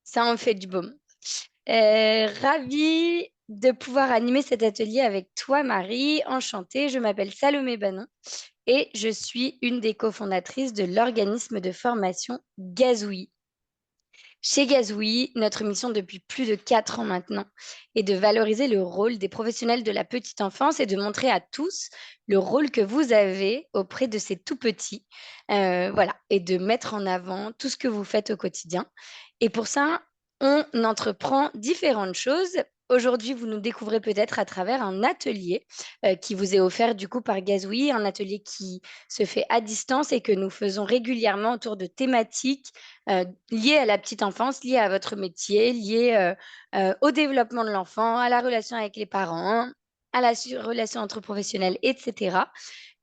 Ça en fait du baume. Ravie de pouvoir animer cet atelier avec toi, Marie. Enchantée, je m'appelle Salomé Banon et je suis une des cofondatrices de l'organisme de formation Gazouille. Chez Gazouille, notre mission depuis plus de 4 ans maintenant est de valoriser le rôle des professionnels de la petite enfance et de montrer à tous le rôle que vous avez auprès de ces tout petits. Voilà, et de mettre en avant tout ce que vous faites au quotidien. Et pour ça, on entreprend différentes choses. Aujourd'hui, vous nous découvrez peut-être à travers un atelier qui vous est offert du coup par Gazouille, un atelier qui se fait à distance et que nous faisons régulièrement autour de thématiques liées à la petite enfance, liées à votre métier, liées au développement de l'enfant, à la relation avec les parents, à la relation entre professionnels, etc.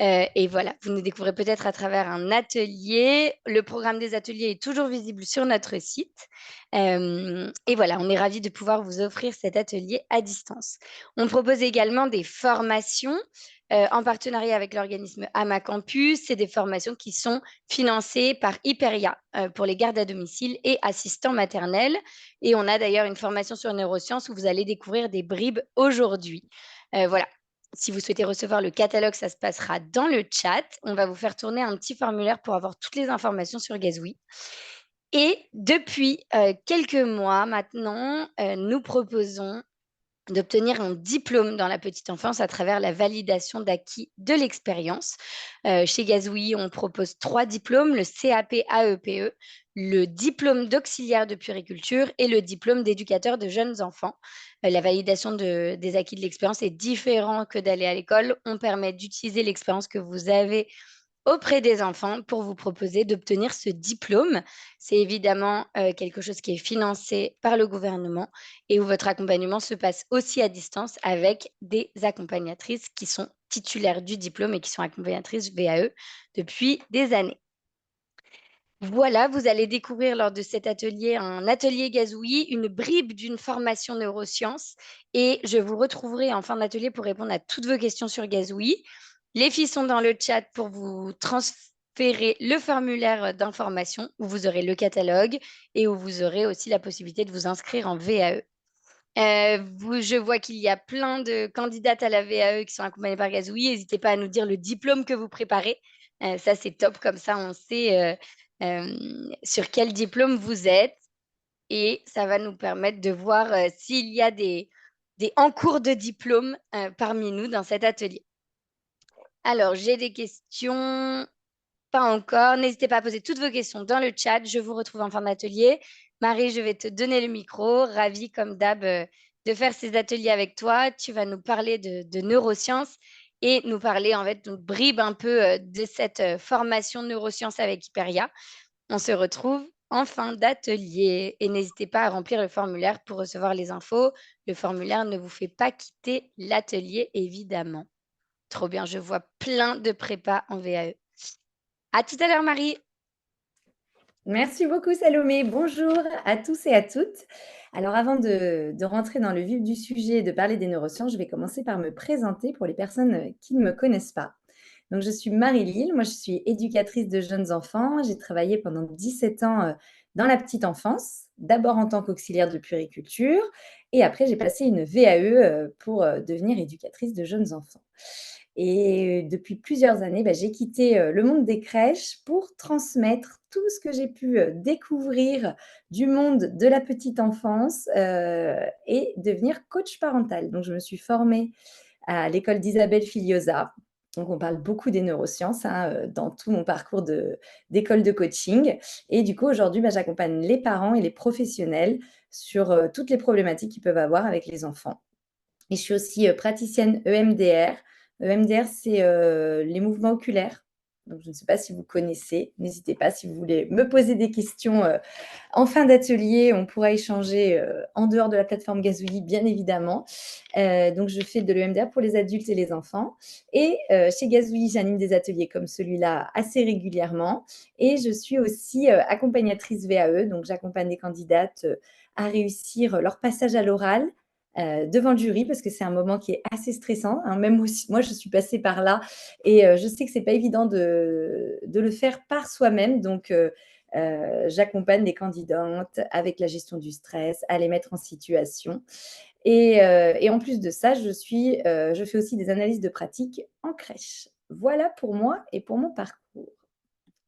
Et voilà, vous nous découvrez peut-être à travers un atelier. Le programme des ateliers est toujours visible sur notre site. Et voilà, on est ravis de pouvoir vous offrir cet atelier à distance. On propose également des formations en partenariat avec l'organisme AMA Campus. C'est des formations qui sont financées par Hyperia pour les gardes à domicile et assistants maternels. Et on a d'ailleurs une formation sur neurosciences où vous allez découvrir des bribes aujourd'hui. Voilà, si vous souhaitez recevoir le catalogue, ça se passera dans le chat. On va vous faire tourner un petit formulaire pour avoir toutes les informations sur Gazouille. Et depuis quelques mois maintenant, nous proposons d'obtenir un diplôme dans la petite enfance à travers la validation d'acquis de l'expérience. Chez Gazouille, on propose 3 diplômes, le CAP AEPE, le diplôme d'auxiliaire de puériculture et le diplôme d'éducateur de jeunes enfants. La validation des acquis de l'expérience est différent que d'aller à l'école. On permet d'utiliser l'expérience que vous avez auprès des enfants pour vous proposer d'obtenir ce diplôme. C'est évidemment quelque chose qui est financé par le gouvernement et où votre accompagnement se passe aussi à distance avec des accompagnatrices qui sont titulaires du diplôme et qui sont accompagnatrices VAE depuis des années. Voilà, vous allez découvrir lors de cet atelier un atelier gazouillis, une bribe d'une formation neurosciences et je vous retrouverai en fin d'atelier pour répondre à toutes vos questions sur gazouillis. Les filles sont dans le chat pour vous transférer le formulaire d'information où vous aurez le catalogue et où vous aurez aussi la possibilité de vous inscrire en VAE. Je vois qu'il y a plein de candidates à la VAE qui sont accompagnées par Gazouillis. N'hésitez pas à nous dire le diplôme que vous préparez. Ça, c'est top. Comme ça, on sait sur quel diplôme vous êtes. Et ça va nous permettre de voir s'il y a des en cours de diplôme parmi nous dans cet atelier. Alors, j'ai des questions. Pas encore. N'hésitez pas à poser toutes vos questions dans le chat. Je vous retrouve en fin d'atelier. Marie, je vais te donner le micro. Ravie, comme d'hab, de faire ces ateliers avec toi. Tu vas nous parler de neurosciences et nous parler, en fait, nous bribe un peu de cette formation neurosciences avec Hyperia. On se retrouve en fin d'atelier. Et n'hésitez pas à remplir le formulaire pour recevoir les infos. Le formulaire ne vous fait pas quitter l'atelier, évidemment. Trop bien, je vois plein de prépas en VAE. À tout à l'heure, Marie. Merci beaucoup Salomé. Bonjour à tous et à toutes. Alors avant de rentrer dans le vif du sujet et de parler des neurosciences, je vais commencer par me présenter pour les personnes qui ne me connaissent pas. Donc je suis Marie-Lille, moi je suis éducatrice de jeunes enfants. J'ai travaillé pendant 17 ans dans la petite enfance, d'abord en tant qu'auxiliaire de puériculture et après j'ai passé une VAE pour devenir éducatrice de jeunes enfants. Et depuis plusieurs années, j'ai quitté le monde des crèches pour transmettre tout ce que j'ai pu découvrir du monde de la petite enfance et devenir coach parental. Donc, je me suis formée à l'école d'Isabelle Filiosa. Donc, on parle beaucoup des neurosciences dans tout mon parcours d'école de coaching. Et du coup, aujourd'hui, j'accompagne les parents et les professionnels sur toutes les problématiques qu'ils peuvent avoir avec les enfants. Et je suis aussi praticienne EMDR. EMDR, c'est les mouvements oculaires. Donc, je ne sais pas si vous connaissez. N'hésitez pas si vous voulez me poser des questions en fin d'atelier. On pourra échanger en dehors de la plateforme Gazouillis, bien évidemment. Donc, je fais de l'EMDR pour les adultes et les enfants. Et chez Gazouillis, j'anime des ateliers comme celui-là assez régulièrement. Et je suis aussi accompagnatrice VAE. Donc, j'accompagne des candidates à réussir leur passage à l'oral devant le jury parce que c'est un moment qui est assez stressant. Même aussi, moi, je suis passée par là et je sais que c'est pas évident de le faire par soi-même. Donc, J'accompagne les candidates avec la gestion du stress, à les mettre en situation et en plus de ça, je fais aussi des analyses de pratique en crèche. Voilà pour moi et pour mon parcours.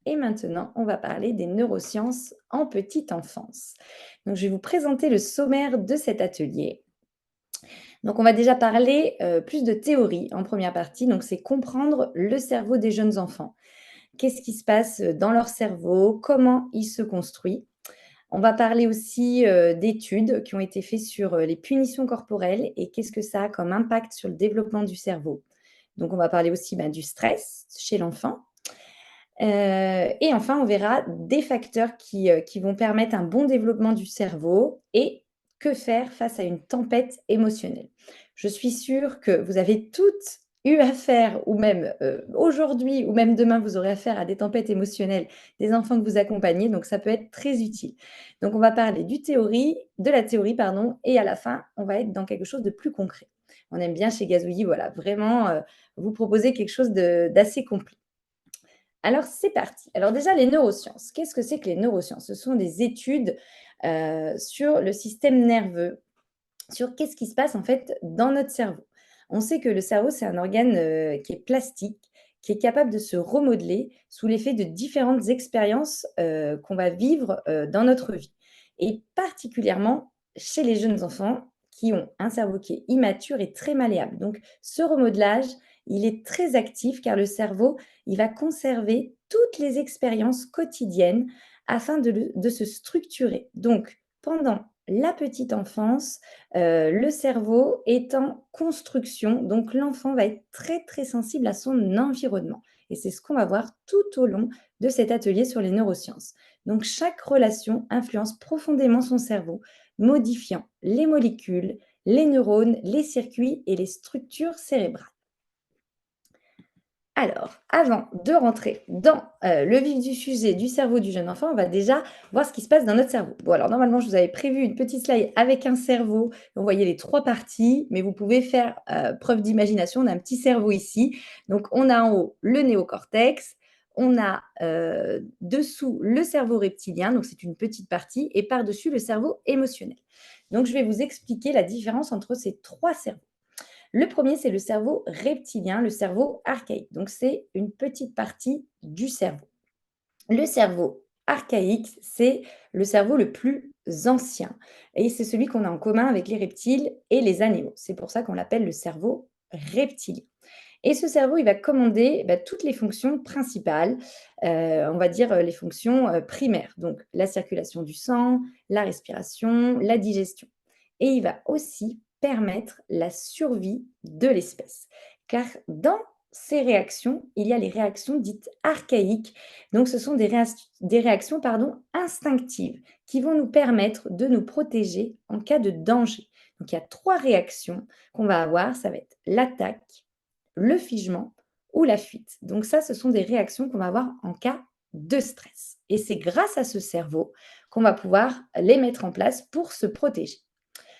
Et maintenant, on va parler des neurosciences en petite enfance. Donc, je vais vous présenter le sommaire de cet atelier. Donc, on va déjà parler plus de théorie en première partie. Donc, c'est comprendre le cerveau des jeunes enfants. Qu'est-ce qui se passe dans leur cerveau? Comment il se construit? On va parler aussi d'études qui ont été faites sur les punitions corporelles et qu'est-ce que ça a comme impact sur le développement du cerveau. Donc, on va parler aussi du stress chez l'enfant. Et enfin, on verra des facteurs qui vont permettre un bon développement du cerveau et que faire face à une tempête émotionnelle. Je suis sûre que vous avez toutes eu affaire ou même, aujourd'hui ou même demain, vous aurez affaire à des tempêtes émotionnelles des enfants que vous accompagnez, donc ça peut être très utile. Donc on va parler de la théorie pardon et à la fin, on va être dans quelque chose de plus concret. On aime bien chez Gazouillis, voilà, vraiment, vous proposer quelque chose d'assez complet. Alors, c'est parti. Alors déjà, les neurosciences. Qu'est-ce que c'est que les neurosciences? Ce sont des études sur le système nerveux, sur qu'est-ce qui se passe en fait dans notre cerveau. On sait que le cerveau, c'est un organe qui est plastique, qui est capable de se remodeler sous l'effet de différentes expériences qu'on va vivre dans notre vie. Et particulièrement chez les jeunes enfants qui ont un cerveau qui est immature et très malléable. Donc, ce remodelage, il est très actif car le cerveau, il va conserver toutes les expériences quotidiennes afin de se structurer. Donc, pendant la petite enfance, le cerveau est en construction, donc l'enfant va être très, très sensible à son environnement et c'est ce qu'on va voir tout au long de cet atelier sur les neurosciences. Donc chaque relation influence profondément son cerveau, modifiant les molécules, les neurones, les circuits et les structures cérébrales. Alors, avant de rentrer dans le vif du sujet du cerveau du jeune enfant, on va déjà voir ce qui se passe dans notre cerveau. Bon, alors normalement, je vous avais prévu une petite slide avec un cerveau. On voyait les 3 parties, mais vous pouvez faire preuve d'imagination. On a un petit cerveau ici. Donc, on a en haut le néocortex, on a dessous le cerveau reptilien, donc c'est une petite partie, et par-dessus le cerveau émotionnel. Donc, je vais vous expliquer la différence entre ces 3 cerveaux. Le premier, c'est le cerveau reptilien, le cerveau archaïque. Donc, c'est une petite partie du cerveau. Le cerveau archaïque, c'est le cerveau le plus ancien. Et c'est celui qu'on a en commun avec les reptiles et les animaux. C'est pour ça qu'on l'appelle le cerveau reptilien. Et ce cerveau, il va commander toutes les fonctions principales, on va dire les fonctions primaires. Donc, la circulation du sang, la respiration, la digestion. Et il va aussi permettre la survie de l'espèce. Car dans ces réactions, il y a les réactions dites archaïques. Donc, ce sont des réactions instinctives qui vont nous permettre de nous protéger en cas de danger. Donc, il y a 3 réactions qu'on va avoir. Ça va être l'attaque, le figement ou la fuite. Donc ça, ce sont des réactions qu'on va avoir en cas de stress. Et c'est grâce à ce cerveau qu'on va pouvoir les mettre en place pour se protéger.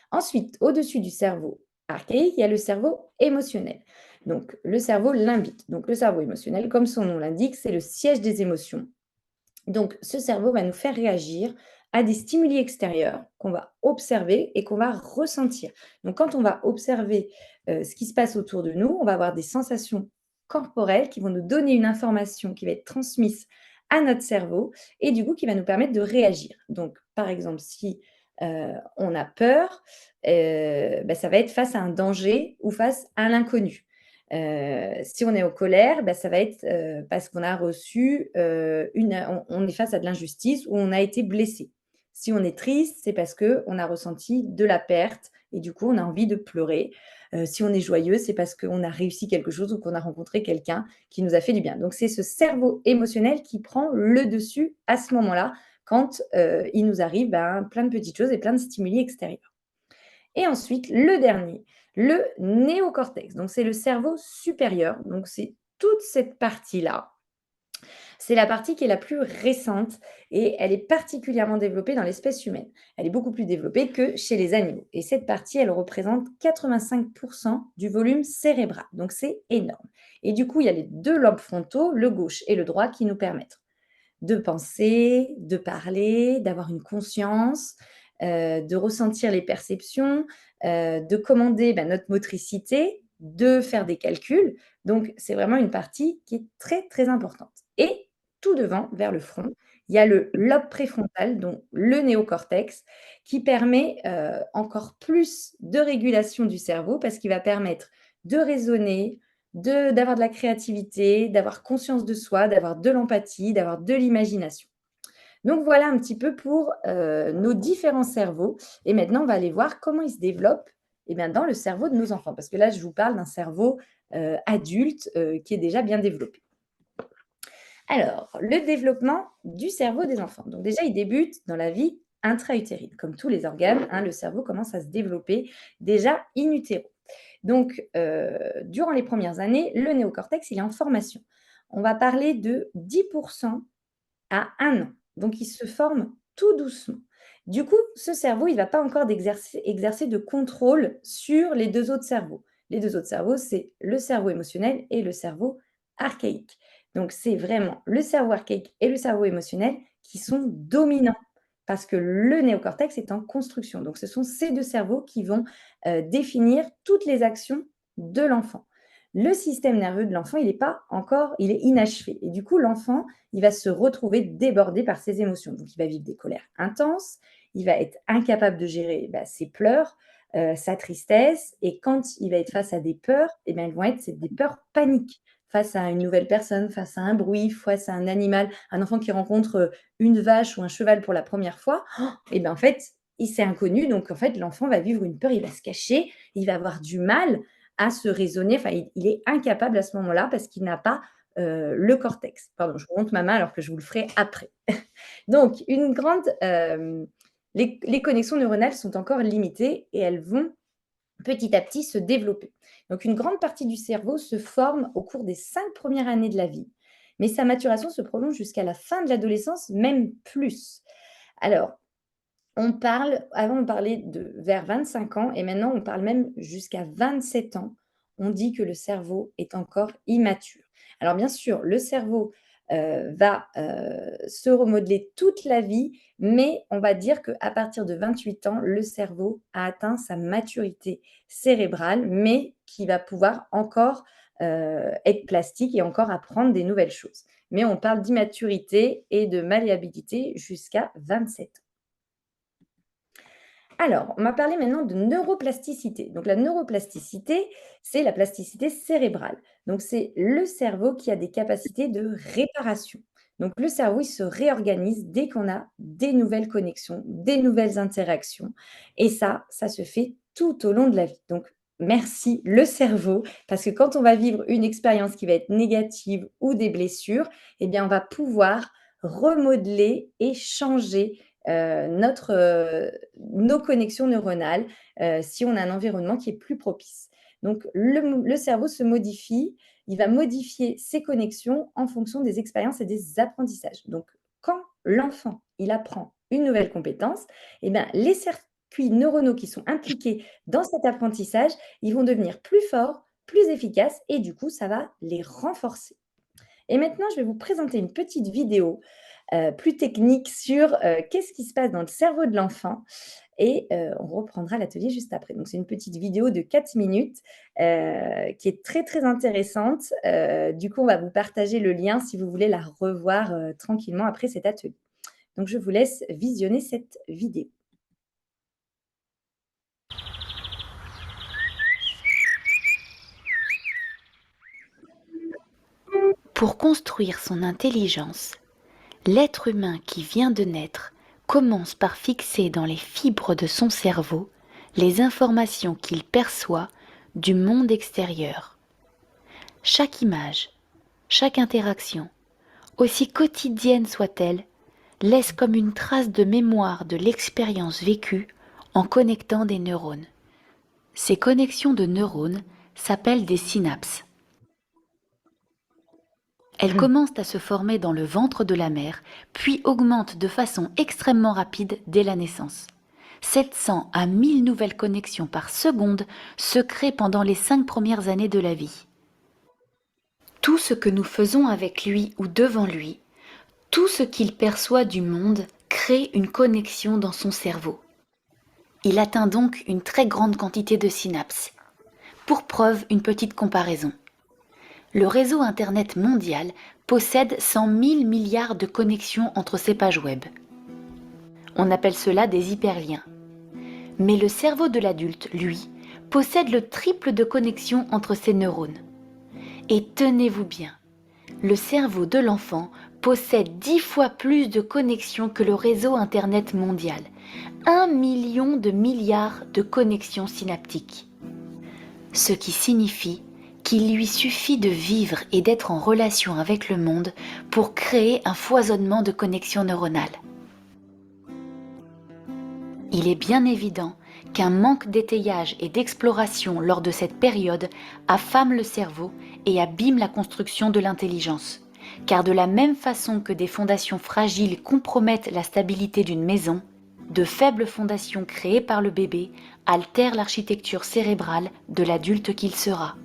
Ensuite, au-dessus du cerveau archaïque, il y a le cerveau émotionnel. Donc, le cerveau limbique. Donc, le cerveau émotionnel, comme son nom l'indique, c'est le siège des émotions. Donc, ce cerveau va nous faire réagir à des stimuli extérieurs qu'on va observer et qu'on va ressentir. Donc, quand on va observer ce qui se passe autour de nous, on va avoir des sensations corporelles qui vont nous donner une information qui va être transmise à notre cerveau et du coup qui va nous permettre de réagir. Donc, par exemple, si on a peur, ça va être face à un danger ou face à l'inconnu. Si on est en colère, ça va être parce qu'on a reçu on est face à de l'injustice ou on a été blessé. Si on est triste, c'est parce qu'on a ressenti de la perte et du coup on a envie de pleurer. Si on est joyeux, c'est parce qu'on a réussi quelque chose ou qu'on a rencontré quelqu'un qui nous a fait du bien. Donc c'est ce cerveau émotionnel qui prend le dessus à ce moment-là quand il nous arrive plein de petites choses et plein de stimuli extérieurs. Et ensuite, le dernier, le néocortex. Donc, c'est le cerveau supérieur. Donc, c'est toute cette partie-là. C'est la partie qui est la plus récente et elle est particulièrement développée dans l'espèce humaine. Elle est beaucoup plus développée que chez les animaux. Et cette partie, elle représente 85% du volume cérébral. Donc, c'est énorme. Et du coup, il y a les 2 lobes frontaux, le gauche et le droit, qui nous permettent de penser, de parler, d'avoir une conscience, de ressentir les perceptions, de commander notre motricité, de faire des calculs. Donc, c'est vraiment une partie qui est très, très importante. Et tout devant, vers le front, il y a le lobe préfrontal, donc le néocortex, qui permet encore plus de régulation du cerveau parce qu'il va permettre de raisonner, d'avoir de la créativité, d'avoir conscience de soi, d'avoir de l'empathie, d'avoir de l'imagination. Donc voilà un petit peu pour nos différents cerveaux. Et maintenant, on va aller voir comment ils se développent dans le cerveau de nos enfants. Parce que là, je vous parle d'un cerveau adulte qui est déjà bien développé. Alors, le développement du cerveau des enfants. Donc déjà, il débute dans la vie intra-utérine. Comme tous les organes, le cerveau commence à se développer déjà in utero. Donc, durant les premières années, le néocortex, il est en formation. On va parler de 10% à 1 an. Donc, il se forme tout doucement. Du coup, ce cerveau, il ne va pas encore exercer de contrôle sur les deux autres cerveaux. Les deux autres cerveaux, c'est le cerveau émotionnel et le cerveau archaïque. Donc, c'est vraiment le cerveau archaïque et le cerveau émotionnel qui sont dominants parce que le néocortex est en construction. Donc, ce sont ces deux cerveaux qui vont définir toutes les actions de l'enfant. Le système nerveux de l'enfant, il n'est pas encore, il est inachevé. Et du coup, l'enfant, il va se retrouver débordé par ses émotions. Donc, il va vivre des colères intenses, il va être incapable de gérer ses pleurs, sa tristesse. Et quand il va être face à des peurs, elles vont être des peurs paniques. Face à une nouvelle personne, face à un bruit, face à un animal, un enfant qui rencontre une vache ou un cheval pour la première fois, en fait, c'est inconnu. Donc, en fait, l'enfant va vivre une peur, il va se cacher, il va avoir du mal à se raisonner. Enfin, il est incapable à ce moment-là parce qu'il n'a pas le cortex. Pardon, je vous montre ma main alors que je vous le ferai après. Donc, les connexions neuronales sont encore limitées et elles vont petit à petit se développer. Donc, une grande partie du cerveau se forme au cours des 5 premières années de la vie, mais sa maturation se prolonge jusqu'à la fin de l'adolescence, même plus. Alors, avant on parlait de vers 25 ans et maintenant on parle même jusqu'à 27 ans. On dit que le cerveau est encore immature. Alors bien sûr, le cerveau va se remodeler toute la vie, mais on va dire qu'à partir de 28 ans, le cerveau a atteint sa maturité cérébrale, mais qui va pouvoir encore être plastique et encore apprendre des nouvelles choses. Mais on parle d'immaturité et de malléabilité jusqu'à 27 ans. Alors, on va parler maintenant de neuroplasticité. Donc, la neuroplasticité, c'est la plasticité cérébrale. Donc, c'est le cerveau qui a des capacités de réparation. Donc, le cerveau, il se réorganise dès qu'on a des nouvelles connexions, des nouvelles interactions. Et ça se fait tout au long de la vie. Donc, merci le cerveau, parce que quand on va vivre une expérience qui va être négative ou des blessures, on va pouvoir remodeler et changer nos connexions neuronales si on a un environnement qui est plus propice. Donc, le cerveau se modifie, il va modifier ses connexions en fonction des expériences et des apprentissages. Donc, quand l'enfant, il apprend une nouvelle compétence, les circuits neuronaux qui sont impliqués dans cet apprentissage, ils vont devenir plus forts, plus efficaces et du coup, ça va les renforcer. Et maintenant, je vais vous présenter une petite vidéo plus technique sur qu'est-ce qui se passe dans le cerveau de l'enfant et on reprendra l'atelier juste après. Donc, c'est une petite vidéo de 4 minutes qui est très, très intéressante. Du coup, on va vous partager le lien si vous voulez la revoir tranquillement après cet atelier. Donc, je vous laisse visionner cette vidéo. Pour construire son intelligence, l'être humain qui vient de naître commence par fixer dans les fibres de son cerveau les informations qu'il perçoit du monde extérieur. Chaque image, chaque interaction, aussi quotidienne soit-elle, laisse comme une trace de mémoire de l'expérience vécue en connectant des neurones. Ces connexions de neurones s'appellent des synapses. Elles commencent à se former dans le ventre de la mère, puis augmentent de façon extrêmement rapide dès la naissance. 700 à 1000 nouvelles connexions par seconde se créent pendant les 5 premières années de la vie. Tout ce que nous faisons avec lui ou devant lui, Tout ce qu'il perçoit du monde crée une connexion dans son cerveau. Il atteint donc une très grande quantité de synapses. Pour preuve, une petite comparaison. Le réseau Internet mondial possède 100 000 milliards de connexions entre ses pages web. On appelle cela des hyperliens. Mais le cerveau de l'adulte, lui, possède le triple de connexions entre ses neurones. Et tenez-vous bien, le cerveau de l'enfant possède 10 fois plus de connexions que le réseau Internet mondial. 1 million de milliards de connexions synaptiques. Ce qui signifie qu'il lui suffit de vivre et d'être en relation avec le monde pour créer un foisonnement de connexions neuronales. Il est bien évident qu'un manque d'étayage et d'exploration lors de cette période affame le cerveau et abîme la construction de l'intelligence. Car de la même façon que des fondations fragiles compromettent la stabilité d'une maison, de faibles fondations créées par le bébé altèrent l'architecture cérébrale de l'adulte qu'il sera.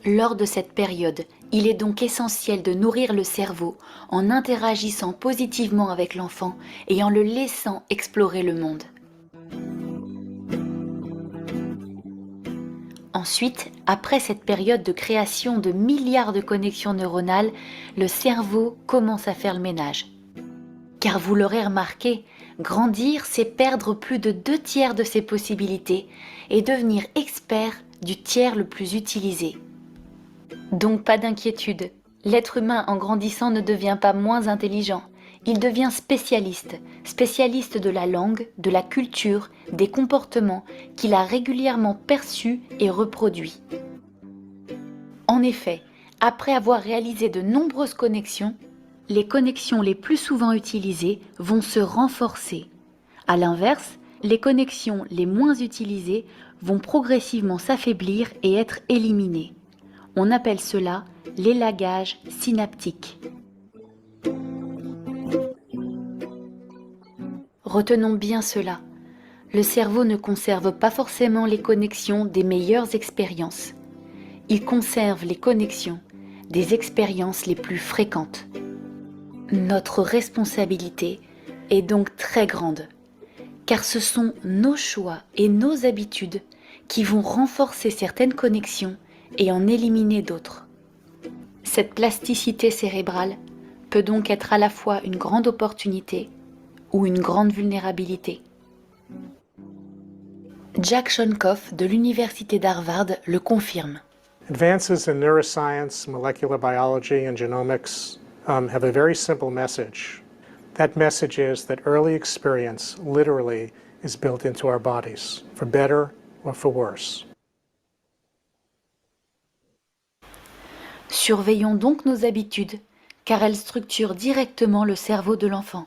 Lors de cette période, il est donc essentiel de nourrir le cerveau en interagissant positivement avec l'enfant et en le laissant explorer le monde. Ensuite, après cette période de création de milliards de connexions neuronales, le cerveau commence à faire le ménage. Car vous l'aurez remarqué, grandir, c'est perdre plus de 2/3 de ses possibilités et devenir expert du tiers le plus utilisé. Donc pas d'inquiétude, l'être humain en grandissant ne devient pas moins intelligent, il devient spécialiste, spécialiste de la langue, de la culture, des comportements qu'il a régulièrement perçus et reproduits. En effet, après avoir réalisé de nombreuses connexions, les connexions les plus souvent utilisées vont se renforcer. À l'inverse, les connexions les moins utilisées vont progressivement s'affaiblir et être éliminées. On appelle cela l'élagage synaptique. Retenons bien cela. Le cerveau ne conserve pas forcément les connexions des meilleures expériences. Il conserve les connexions des expériences les plus fréquentes. Notre responsabilité est donc très grande, car ce sont nos choix et nos habitudes qui vont renforcer certaines connexions et en éliminer d'autres. Cette plasticité cérébrale peut donc être à la fois une grande opportunité ou une grande vulnérabilité. Jack Shonkoff de l'Université d'Harvard le confirme. Advances in neuroscience, molecular biology, and genomics have a very simple message. That message is that early experience literally is built into our bodies, for better or for worse. Surveillons donc nos habitudes, car elles structurent directement le cerveau de l'enfant.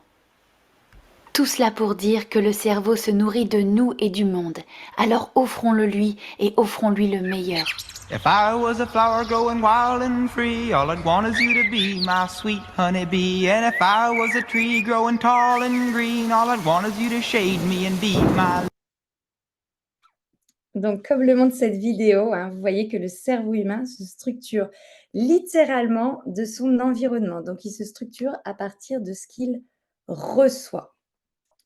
Tout cela pour dire que le cerveau se nourrit de nous et du monde, alors offrons-le lui et offrons-lui le meilleur. If I was a flower growing wild and free, all I'd want is you to be my sweet honeybee. And if I was a tree growing tall and green, all I'd want is you to shade me and be my... Donc, comme le montre cette vidéo, vous voyez que le cerveau humain se structure littéralement de son environnement. Donc, il se structure à partir de ce qu'il reçoit.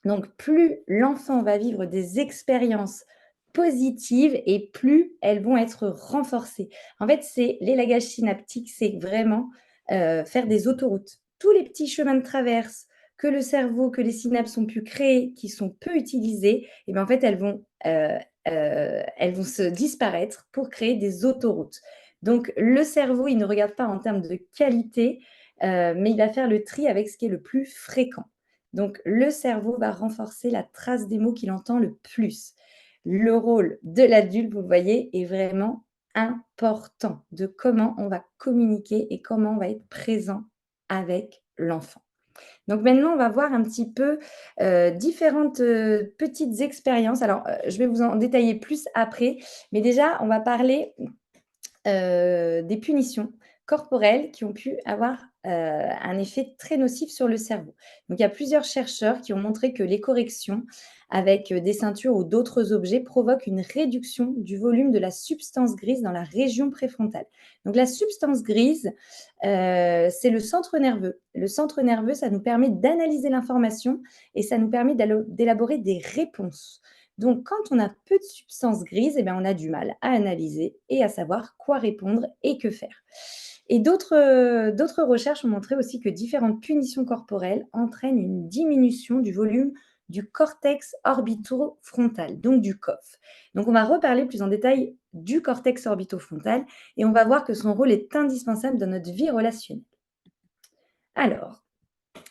Donc, plus l'enfant va vivre des expériences positives et plus elles vont être renforcées. En fait, c'est l'élagage synaptique, c'est vraiment faire des autoroutes. Tous les petits chemins de traverse que le cerveau, que les synapses ont pu créer, qui sont peu utilisés, et bien en fait, elles vont se disparaître pour créer des autoroutes. Donc, le cerveau, il ne regarde pas en termes de qualité, mais il va faire le tri avec ce qui est le plus fréquent. Donc, le cerveau va renforcer la trace des mots qu'il entend le plus. Le rôle de l'adulte, vous le voyez, est vraiment important de comment on va communiquer et comment on va être présent avec l'enfant. Donc maintenant, on va voir un petit peu différentes petites expériences. Alors, je vais vous en détailler plus après, mais déjà, on va parler des punitions corporelles qui ont pu avoir un effet très nocif sur le cerveau. Donc il y a plusieurs chercheurs qui ont montré que les corrections avec des ceintures ou d'autres objets provoquent une réduction du volume de la substance grise dans la région préfrontale. Donc la substance grise, c'est le centre nerveux. Le centre nerveux, ça nous permet d'analyser l'information et ça nous permet d'élaborer des réponses. Donc, quand on a peu de substance grise, eh bien, on a du mal à analyser et à savoir quoi répondre et que faire. Et d'autres recherches ont montré aussi que différentes punitions corporelles entraînent une diminution du volume du cortex orbitofrontal, donc du COF. Donc, on va reparler plus en détail du cortex orbitofrontal et on va voir que son rôle est indispensable dans notre vie relationnelle. Alors,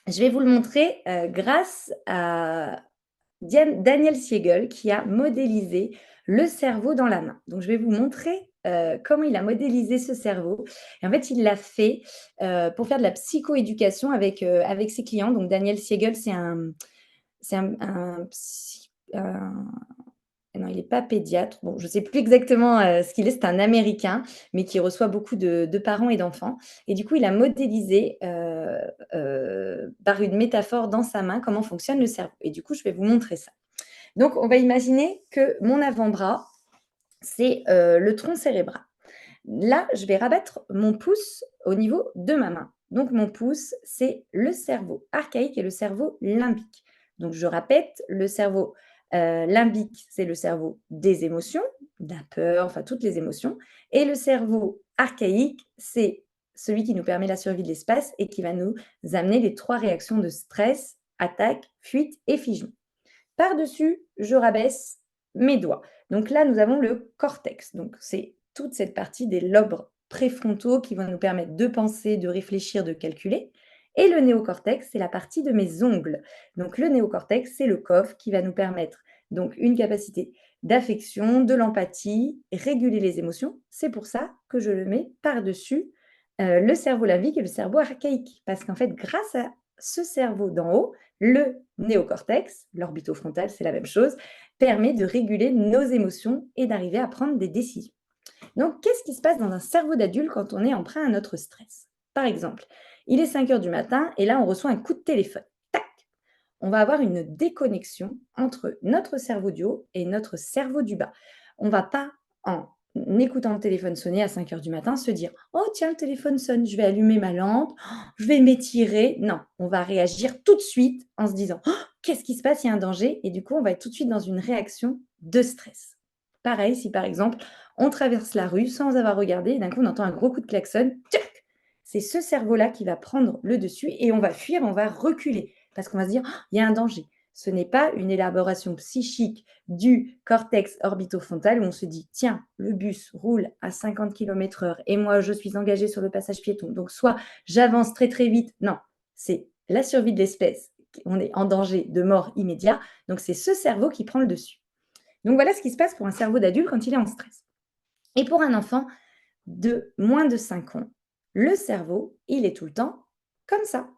je vais vous le montrer grâce à Daniel Siegel qui a modélisé le cerveau dans la main. Donc, je vais vous montrer comment il a modélisé ce cerveau. Et en fait, il l'a fait pour faire de la psychoéducation avec ses clients. Donc, Daniel Siegel, c'est un non, il n'est pas pédiatre. Bon, je ne sais plus exactement ce qu'il est. C'est un Américain, mais qui reçoit beaucoup de parents et d'enfants. Et du coup, il a modélisé par une métaphore dans sa main comment fonctionne le cerveau. Et du coup, je vais vous montrer ça. Donc, on va imaginer que mon avant-bras, c'est le tronc cérébral. Là, je vais rabattre mon pouce au niveau de ma main. Donc, mon pouce, c'est le cerveau archaïque et le cerveau limbique. Donc, je répète, le cerveau limbique, c'est le cerveau des émotions, de la peur, enfin toutes les émotions. Et le cerveau archaïque, c'est celui qui nous permet la survie de l'espace et qui va nous amener les 3 réactions de stress, attaque, fuite et figement. Par-dessus, je rabaisse mes doigts. Donc là, nous avons le cortex. Donc c'est toute cette partie des lobes préfrontaux qui vont nous permettre de penser, de réfléchir, de calculer. Et le néocortex, c'est la partie de mes ongles. Donc le néocortex, c'est le coffre qui va nous permettre donc une capacité d'affection, de l'empathie, réguler les émotions. C'est pour ça que je le mets par-dessus le cerveau limbique et le cerveau archaïque. Parce qu'en fait, grâce à ce cerveau d'en haut, le néocortex, l'orbitofrontal, c'est la même chose, permet de réguler nos émotions et d'arriver à prendre des décisions. Donc, qu'est-ce qui se passe dans un cerveau d'adulte quand on est emprunt à notre stress? Par exemple, il est 5 heures du matin et là, on reçoit un coup de téléphone. Tac! On va avoir une déconnexion entre notre cerveau du haut et notre cerveau du bas. On ne va pas, en écoutant le téléphone sonner à 5 heures du matin, se dire « Oh tiens, le téléphone sonne, je vais allumer ma lampe, je vais m'étirer. » Non, on va réagir tout de suite en se disant « Oh, qu'est-ce qui se passe? Il y a un danger. » Et du coup, on va être tout de suite dans une réaction de stress. Pareil, si par exemple, on traverse la rue sans avoir regardé et d'un coup, on entend un gros coup de klaxon, tchac, c'est ce cerveau-là qui va prendre le dessus et on va fuir, on va reculer parce qu'on va se dire oh, il y a un danger. Ce n'est pas une élaboration psychique du cortex orbitofrontal où on se dit tiens, le bus roule à 50 km/h et moi je suis engagée sur le passage piéton. Donc soit j'avance très très vite. Non, c'est la survie de l'espèce. On est en danger de mort immédiat. Donc c'est ce cerveau qui prend le dessus. Donc voilà ce qui se passe pour un cerveau d'adulte quand il est en stress. Et pour un enfant de moins de 5 ans, le cerveau, il est tout le temps comme ça.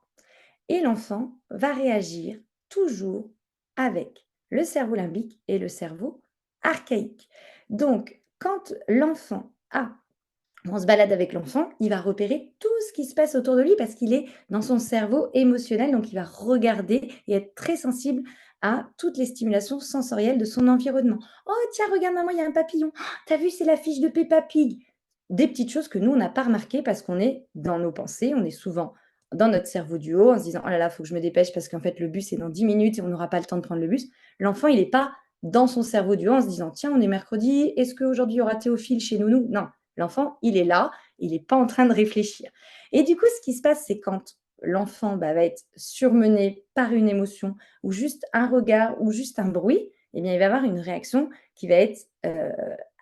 Et l'enfant va réagir toujours avec le cerveau limbique et le cerveau archaïque. Donc, quand on se balade avec l'enfant, il va repérer tout ce qui se passe autour de lui parce qu'il est dans son cerveau émotionnel, donc il va regarder et être très sensible à toutes les stimulations sensorielles de son environnement. Oh tiens, regarde maman, il y a un papillon. Oh, t'as vu, c'est l'affiche de Peppa Pig. Des petites choses que nous, on n'a pas remarquées parce qu'on est dans nos pensées, on est souvent dans notre cerveau du haut en se disant « Oh là là, il faut que je me dépêche parce qu'en fait, le bus est dans 10 minutes et on n'aura pas le temps de prendre le bus. » L'enfant, il n'est pas dans son cerveau du haut en se disant « Tiens, on est mercredi, est-ce qu'aujourd'hui, il y aura Théophile chez Nounou ?» Non, l'enfant, il est là, il n'est pas en train de réfléchir. Et du coup, ce qui se passe, c'est quand l'enfant va être surmené par une émotion ou juste un regard ou juste un bruit, eh bien, il va avoir une réaction qui va être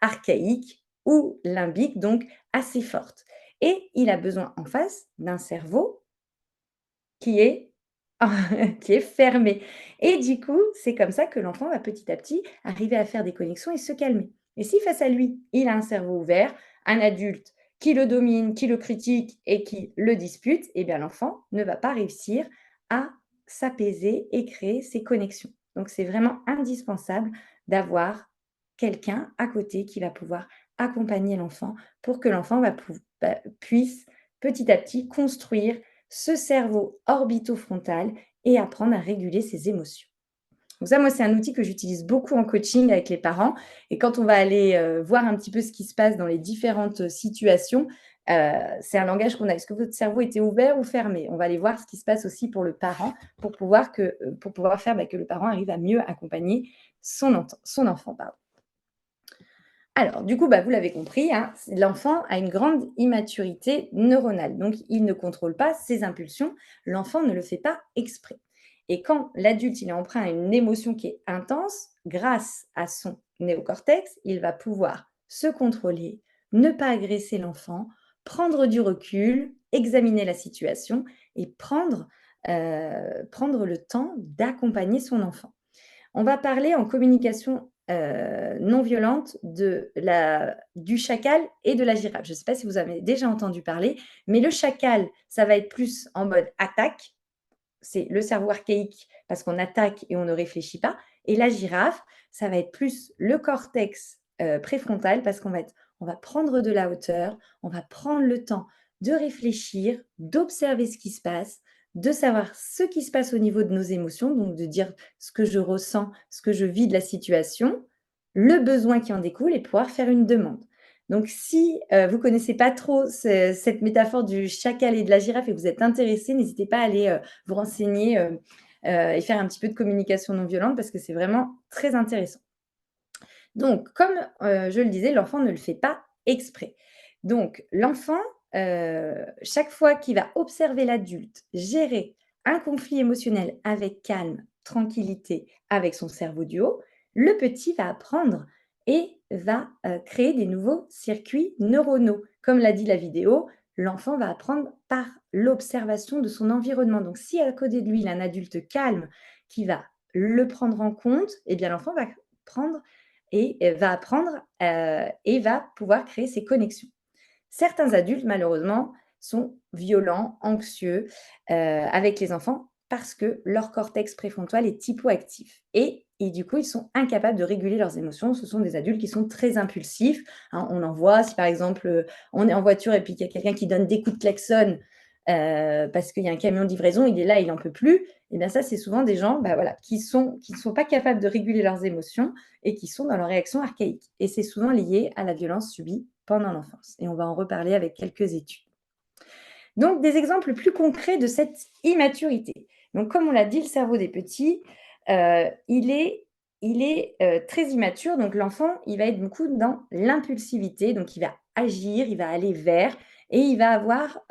archaïque ou limbique, donc assez forte. Et il a besoin en face d'un cerveau qui est fermé. Et du coup, c'est comme ça que l'enfant va petit à petit arriver à faire des connexions et se calmer. Et si face à lui, il a un cerveau ouvert, un adulte qui le domine, qui le critique et qui le dispute, eh bien l'enfant ne va pas réussir à s'apaiser et créer ces connexions. Donc c'est vraiment indispensable d'avoir quelqu'un à côté qui va pouvoir accompagner l'enfant pour que l'enfant puisse petit à petit construire ce cerveau orbitofrontal et apprendre à réguler ses émotions. Donc ça, moi, c'est un outil que j'utilise beaucoup en coaching avec les parents. Et quand on va aller voir un petit peu ce qui se passe dans les différentes situations, c'est un langage qu'on a. Est-ce que votre cerveau était ouvert ou fermé? On va aller voir ce qui se passe aussi pour le parent pour pouvoir faire que le parent arrive à mieux accompagner son enfant. Pardon. Alors, du coup, vous l'avez compris, hein, l'enfant a une grande immaturité neuronale. Donc, il ne contrôle pas ses impulsions. L'enfant ne le fait pas exprès. Et quand l'adulte il est emprunt à une émotion qui est intense, grâce à son néocortex, il va pouvoir se contrôler, ne pas agresser l'enfant, prendre du recul, examiner la situation et prendre le temps d'accompagner son enfant. On va parler en communication non violente du chacal et de la girafe. Je ne sais pas si vous avez déjà entendu parler, mais le chacal, ça va être plus en mode attaque. C'est le cerveau archaïque parce qu'on attaque et on ne réfléchit pas. Et la girafe, ça va être plus le cortex préfrontal parce on va prendre de la hauteur, on va prendre le temps de réfléchir, d'observer ce qui se passe, de savoir ce qui se passe au niveau de nos émotions, donc de dire ce que je ressens, ce que je vis de la situation, le besoin qui en découle et pouvoir faire une demande. Donc, si vous ne connaissez pas trop cette métaphore du chacal et de la girafe et que vous êtes intéressé, n'hésitez pas à aller vous renseigner et faire un petit peu de communication non violente parce que c'est vraiment très intéressant. Donc, comme je le disais, l'enfant ne le fait pas exprès. Donc, l'enfant, chaque fois qu'il va observer l'adulte gérer un conflit émotionnel avec calme, tranquillité, avec son cerveau du haut, le petit va apprendre et va créer des nouveaux circuits neuronaux. Comme l'a dit la vidéo, l'enfant va apprendre par l'observation de son environnement. Donc, si à côté de lui, il a un adulte calme qui va le prendre en compte, eh bien l'enfant va prendre et va apprendre et va pouvoir créer ces connexions. Certains adultes, malheureusement, sont violents, anxieux avec les enfants parce que leur cortex préfrontal est hypoactif. Et du coup, ils sont incapables de réguler leurs émotions. Ce sont des adultes qui sont très impulsifs. Hein. On en voit, si par exemple, on est en voiture et puis qu'il y a quelqu'un qui donne des coups de klaxon parce qu'il y a un camion de livraison, il est là, il n'en peut plus. Et bien ça, c'est souvent des gens qui ne sont pas capables de réguler leurs émotions et qui sont dans leur réaction archaïque. Et c'est souvent lié à la violence subie pendant l'enfance. Et on va en reparler avec quelques études. Donc, des exemples plus concrets de cette immaturité. Donc, comme on l'a dit, le cerveau des petits, il est très immature. Donc, l'enfant, il va être beaucoup dans l'impulsivité. Donc, il va agir, il va aller vers et il va avoir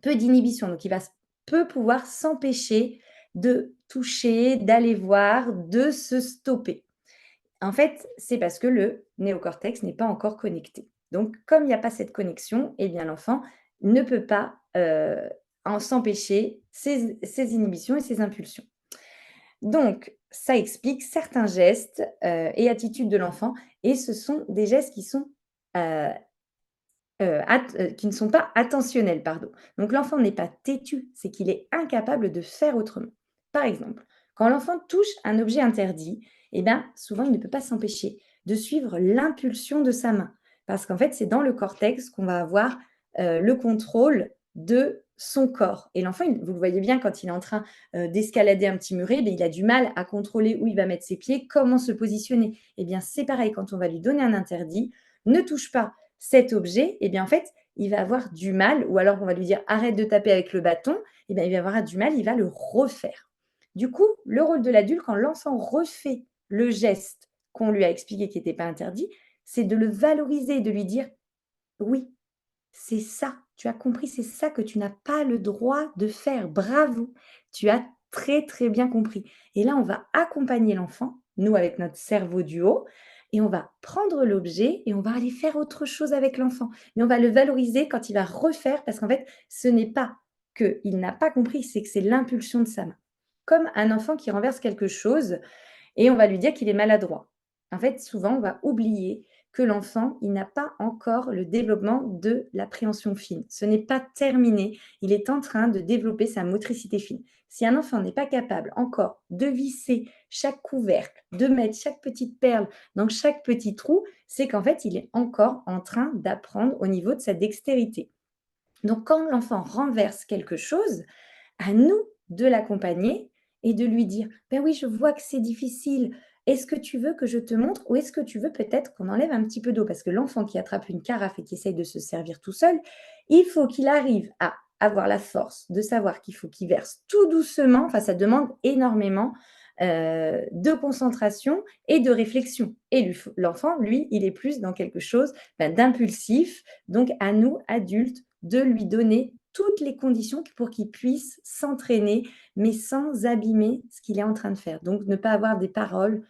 peu d'inhibition. Donc, il va peu pouvoir s'empêcher de toucher, d'aller voir, de se stopper. En fait, c'est parce que le néocortex n'est pas encore connecté. Donc, comme il n'y a pas cette connexion, eh bien, l'enfant ne peut pas en s'empêcher ses inhibitions et ses impulsions. Donc, ça explique certains gestes et attitudes de l'enfant, et ce sont des gestes qui ne sont pas attentionnels, pardon. Donc, l'enfant n'est pas têtu, c'est qu'il est incapable de faire autrement. Par exemple, quand l'enfant touche un objet interdit, eh bien, souvent, il ne peut pas s'empêcher de suivre l'impulsion de sa main. Parce qu'en fait, c'est dans le cortex qu'on va avoir le contrôle de son corps. Et l'enfant, vous le voyez bien, quand il est en train d'escalader un petit muret, il a du mal à contrôler où il va mettre ses pieds, comment se positionner. Eh bien, c'est pareil, quand on va lui donner un interdit, ne touche pas cet objet, eh bien, en fait, il va avoir du mal, ou alors on va lui dire arrête de taper avec le bâton, eh bien, il va avoir du mal, il va le refaire. Du coup, le rôle de l'adulte, quand l'enfant refait le geste qu'on lui a expliqué qui n'était pas interdit, c'est de le valoriser, de lui dire oui, c'est ça, tu as compris, c'est ça que tu n'as pas le droit de faire. Bravo, tu as très très bien compris. Et là, on va accompagner l'enfant, nous avec notre cerveau du haut, et on va prendre l'objet et on va aller faire autre chose avec l'enfant. Mais on va le valoriser quand il va refaire, parce qu'en fait, ce n'est pas qu'il n'a pas compris, c'est que c'est l'impulsion de sa main. Comme un enfant qui renverse quelque chose et on va lui dire qu'il est maladroit. En fait, souvent, on va oublier que l'enfant, il n'a pas encore le développement de l'appréhension fine. Ce n'est pas terminé. Il est en train de développer sa motricité fine. Si un enfant n'est pas capable encore de visser chaque couvercle, de mettre chaque petite perle dans chaque petit trou, c'est qu'en fait, il est encore en train d'apprendre au niveau de sa dextérité. Donc, quand l'enfant renverse quelque chose, à nous de l'accompagner et de lui dire: «Ben oui, je vois que c'est difficile. Est-ce que tu veux que je te montre ou est-ce que tu veux peut-être qu'on enlève un petit peu d'eau?» Parce que l'enfant qui attrape une carafe et qui essaye de se servir tout seul, il faut qu'il arrive à avoir la force de savoir qu'il faut qu'il verse tout doucement. Enfin, ça demande énormément, de concentration et de réflexion et l'enfant, lui, il est plus dans quelque chose, d'impulsif. Donc à nous, adultes, de lui donner toutes les conditions pour qu'il puisse s'entraîner, mais sans abîmer ce qu'il est en train de faire. Donc ne pas avoir des paroles,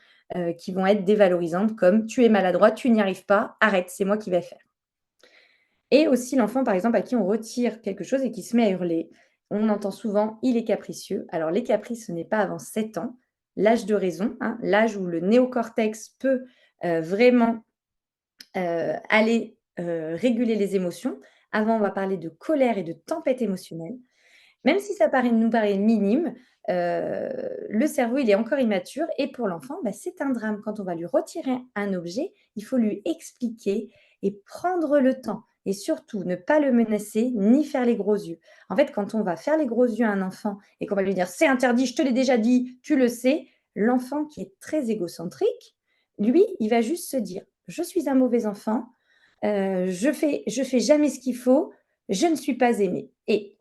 qui vont être dévalorisantes comme: «Tu es maladroit, tu n'y arrives pas, arrête, c'est moi qui vais faire». Et aussi l'enfant, par exemple, à qui on retire quelque chose et qui se met à hurler. On entend souvent: «Il est capricieux». Alors les caprices, ce n'est pas avant 7 ans, l'âge de raison, hein, l'âge où le néocortex peut, vraiment, aller, réguler les émotions. Avant, on va parler de colère et de tempête émotionnelle. Même si ça nous paraît minime, le cerveau, il est encore immature et pour l'enfant, c'est un drame. Quand on va lui retirer un objet, il faut lui expliquer et prendre le temps et surtout ne pas le menacer ni faire les gros yeux. En fait, quand on va faire les gros yeux à un enfant et qu'on va lui dire: «C'est interdit, je te l'ai déjà dit, tu le sais», l'enfant qui est très égocentrique, lui, il va juste se dire: «Je suis un mauvais enfant, je fais jamais ce qu'il faut, je ne suis pas aimé» et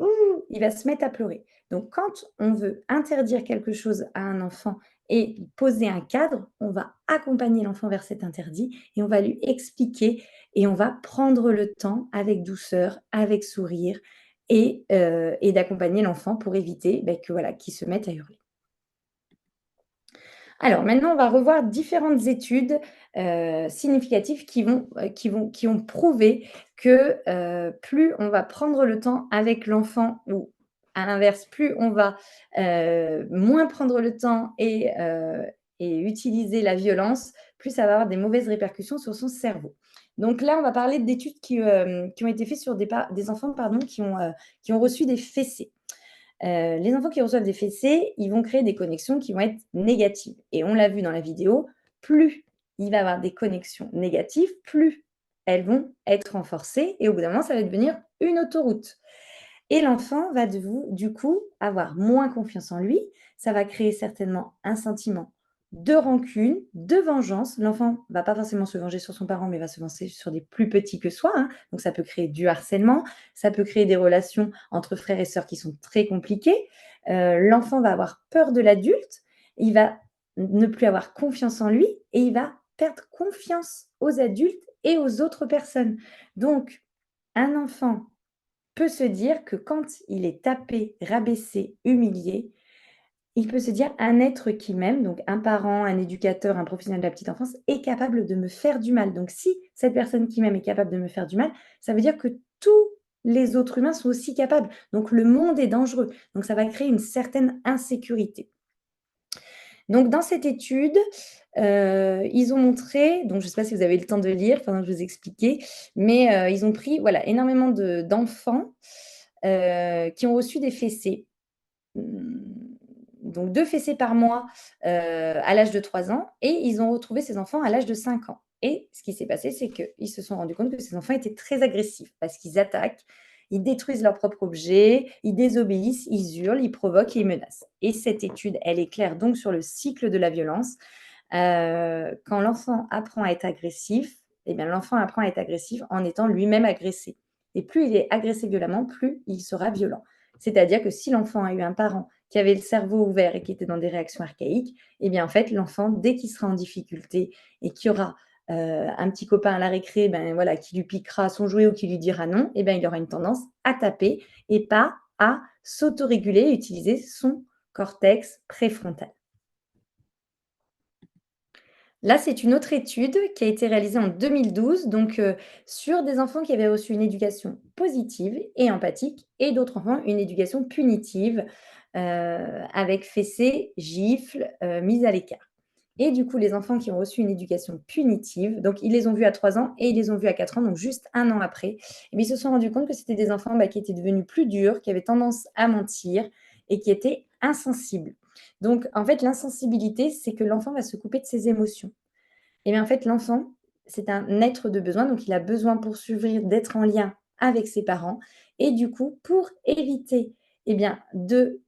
il va se mettre à pleurer. Donc quand on veut interdire quelque chose à un enfant et poser un cadre, on va accompagner l'enfant vers cet interdit et on va lui expliquer et on va prendre le temps avec douceur, avec sourire et d'accompagner l'enfant pour éviter, que voilà, qu'il se mette à hurler. Alors maintenant, on va revoir différentes études, significatives qui ont prouvé que, plus on va prendre le temps avec l'enfant ou à l'inverse, plus on va, moins prendre le temps et utiliser la violence, plus ça va avoir des mauvaises répercussions sur son cerveau. Donc là, on va parler d'études qui ont été faites sur des enfants, pardon, qui ont reçu des fessées. Les enfants qui reçoivent des fessées, ils vont créer des connexions qui vont être négatives et on l'a vu dans la vidéo, plus il va y avoir des connexions négatives, plus elles vont être renforcées et au bout d'un moment, ça va devenir une autoroute et l'enfant va du coup avoir moins confiance en lui. Ça va créer certainement un sentiment de rancune, de vengeance. L'enfant va pas forcément se venger sur son parent, mais va se venger sur des plus petits que soi, hein. Donc ça peut créer du harcèlement, ça peut créer des relations entre frères et sœurs qui sont très compliquées. L'enfant va avoir peur de l'adulte, il va ne plus avoir confiance en lui et il va perdre confiance aux adultes et aux autres personnes. Donc un enfant peut se dire que quand il est tapé, rabaissé, humilié, il peut se dire: «Un être qui m'aime», donc un parent, un éducateur, un professionnel de la petite enfance, est capable de me faire du mal. Donc si cette personne qui m'aime est capable de me faire du mal, ça veut dire que tous les autres humains sont aussi capables. Donc le monde est dangereux. Donc ça va créer une certaine insécurité. Donc dans cette étude, ils ont montré, donc je ne sais pas si vous avez eu le temps de lire pendant que je vous expliquais, mais ils ont pris, voilà, énormément d'enfants, qui ont reçu des fessées. Mmh, donc 2 fessées par mois, à l'âge de 3 ans et ils ont retrouvé ces enfants à l'âge de 5 ans et ce qui s'est passé, c'est qu'ils se sont rendus compte que ces enfants étaient très agressifs parce qu'ils attaquent, ils détruisent leurs propres objets, ils désobéissent, ils hurlent, ils provoquent et ils menacent et cette étude, elle est claire donc sur le cycle de la violence. Quand l'enfant apprend à être agressif, eh bien l'enfant apprend à être agressif en étant lui-même agressé et plus il est agressé violemment, plus il sera violent. C'est-à-dire que si l'enfant a eu un parent qui avait le cerveau ouvert et qui était dans des réactions archaïques, eh bien, en fait, l'enfant, dès qu'il sera en difficulté et qu'il y aura, un petit copain à la récré, voilà, qui lui piquera son jouet ou qui lui dira non, eh bien, il aura une tendance à taper et pas à s'autoréguler et utiliser son cortex préfrontal. Là, c'est une autre étude qui a été réalisée en 2012, donc sur des enfants qui avaient reçu une éducation positive et empathique et d'autres enfants une éducation punitive, avec fessées, gifles, mise à l'écart. Et du coup, les enfants qui ont reçu une éducation punitive, donc ils les ont vus à 3 ans et ils les ont vus à 4 ans, donc juste 1 an après, et bien, ils se sont rendus compte que c'était des enfants, qui étaient devenus plus durs, qui avaient tendance à mentir et qui étaient insensibles. Donc en fait, l'insensibilité, c'est que l'enfant va se couper de ses émotions. Et bien, en fait, l'enfant, c'est un être de besoin, donc il a besoin pour survivre d'être en lien avec ses parents. Et du coup, pour éviter de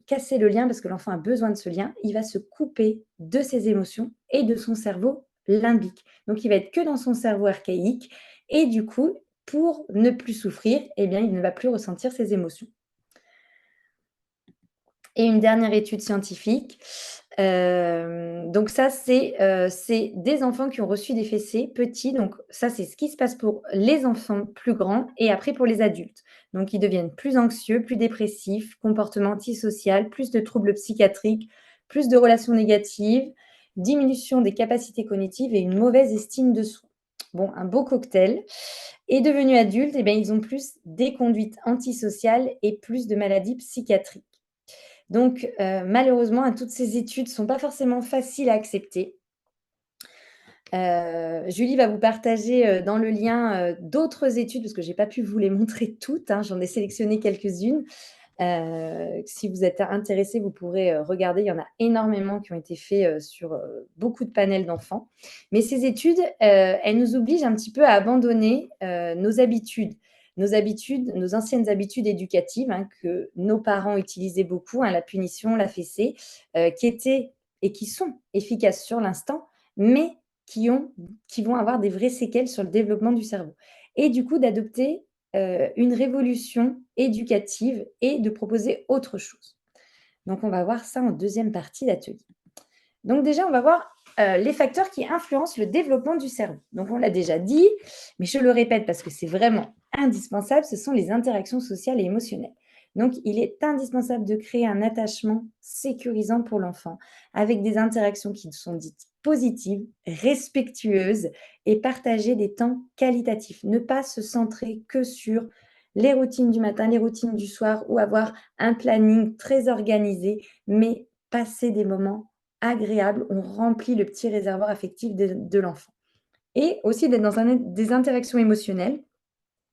casser le lien, parce que l'enfant a besoin de ce lien, il va se couper de ses émotions et de son cerveau limbique. Donc, il va être que dans son cerveau archaïque. Et du coup, pour ne plus souffrir, il ne va plus ressentir ses émotions. Et une dernière étude scientifique, donc ça, c'est des enfants qui ont reçu des fessées petits. Donc ça, c'est ce qui se passe pour les enfants plus grands et après pour les adultes. Donc ils deviennent plus anxieux, plus dépressifs, comportement antisocial, plus de troubles psychiatriques, plus de relations négatives, diminution des capacités cognitives et une mauvaise estime de soi. Bon, un beau cocktail. Et devenus adultes, ils ont plus des conduites antisociales et plus de maladies psychiatriques. Donc, malheureusement, toutes ces études ne sont pas forcément faciles à accepter. Julie va vous partager, dans le lien, d'autres études parce que je n'ai pas pu vous les montrer toutes, hein, j'en ai sélectionné quelques-unes. Si vous êtes intéressés, vous pourrez, regarder. Il y en a énormément qui ont été faits, sur, beaucoup de panels d'enfants. Mais ces études, elles nous obligent un petit peu à abandonner, nos habitudes, nos anciennes habitudes éducatives, hein, que nos parents utilisaient beaucoup, hein, la punition, la fessée, qui étaient et qui sont efficaces sur l'instant, mais qui vont avoir des vraies séquelles sur le développement du cerveau. Et du coup, d'adopter une révolution éducative et de proposer autre chose. Donc, on va voir ça en deuxième partie d'atelier. Donc déjà, on va voir les facteurs qui influencent le développement du cerveau. Donc, on l'a déjà dit, mais je le répète parce que c'est vraiment indispensable, ce sont les interactions sociales et émotionnelles. Donc, il est indispensable de créer un attachement sécurisant pour l'enfant avec des interactions qui sont dites positives, respectueuses et partager des temps qualitatifs. Ne pas se centrer que sur les routines du matin, les routines du soir ou avoir un planning très organisé, mais passer des moments agréables. On remplit le petit réservoir affectif de l'enfant. Et aussi d'être dans des interactions émotionnelles.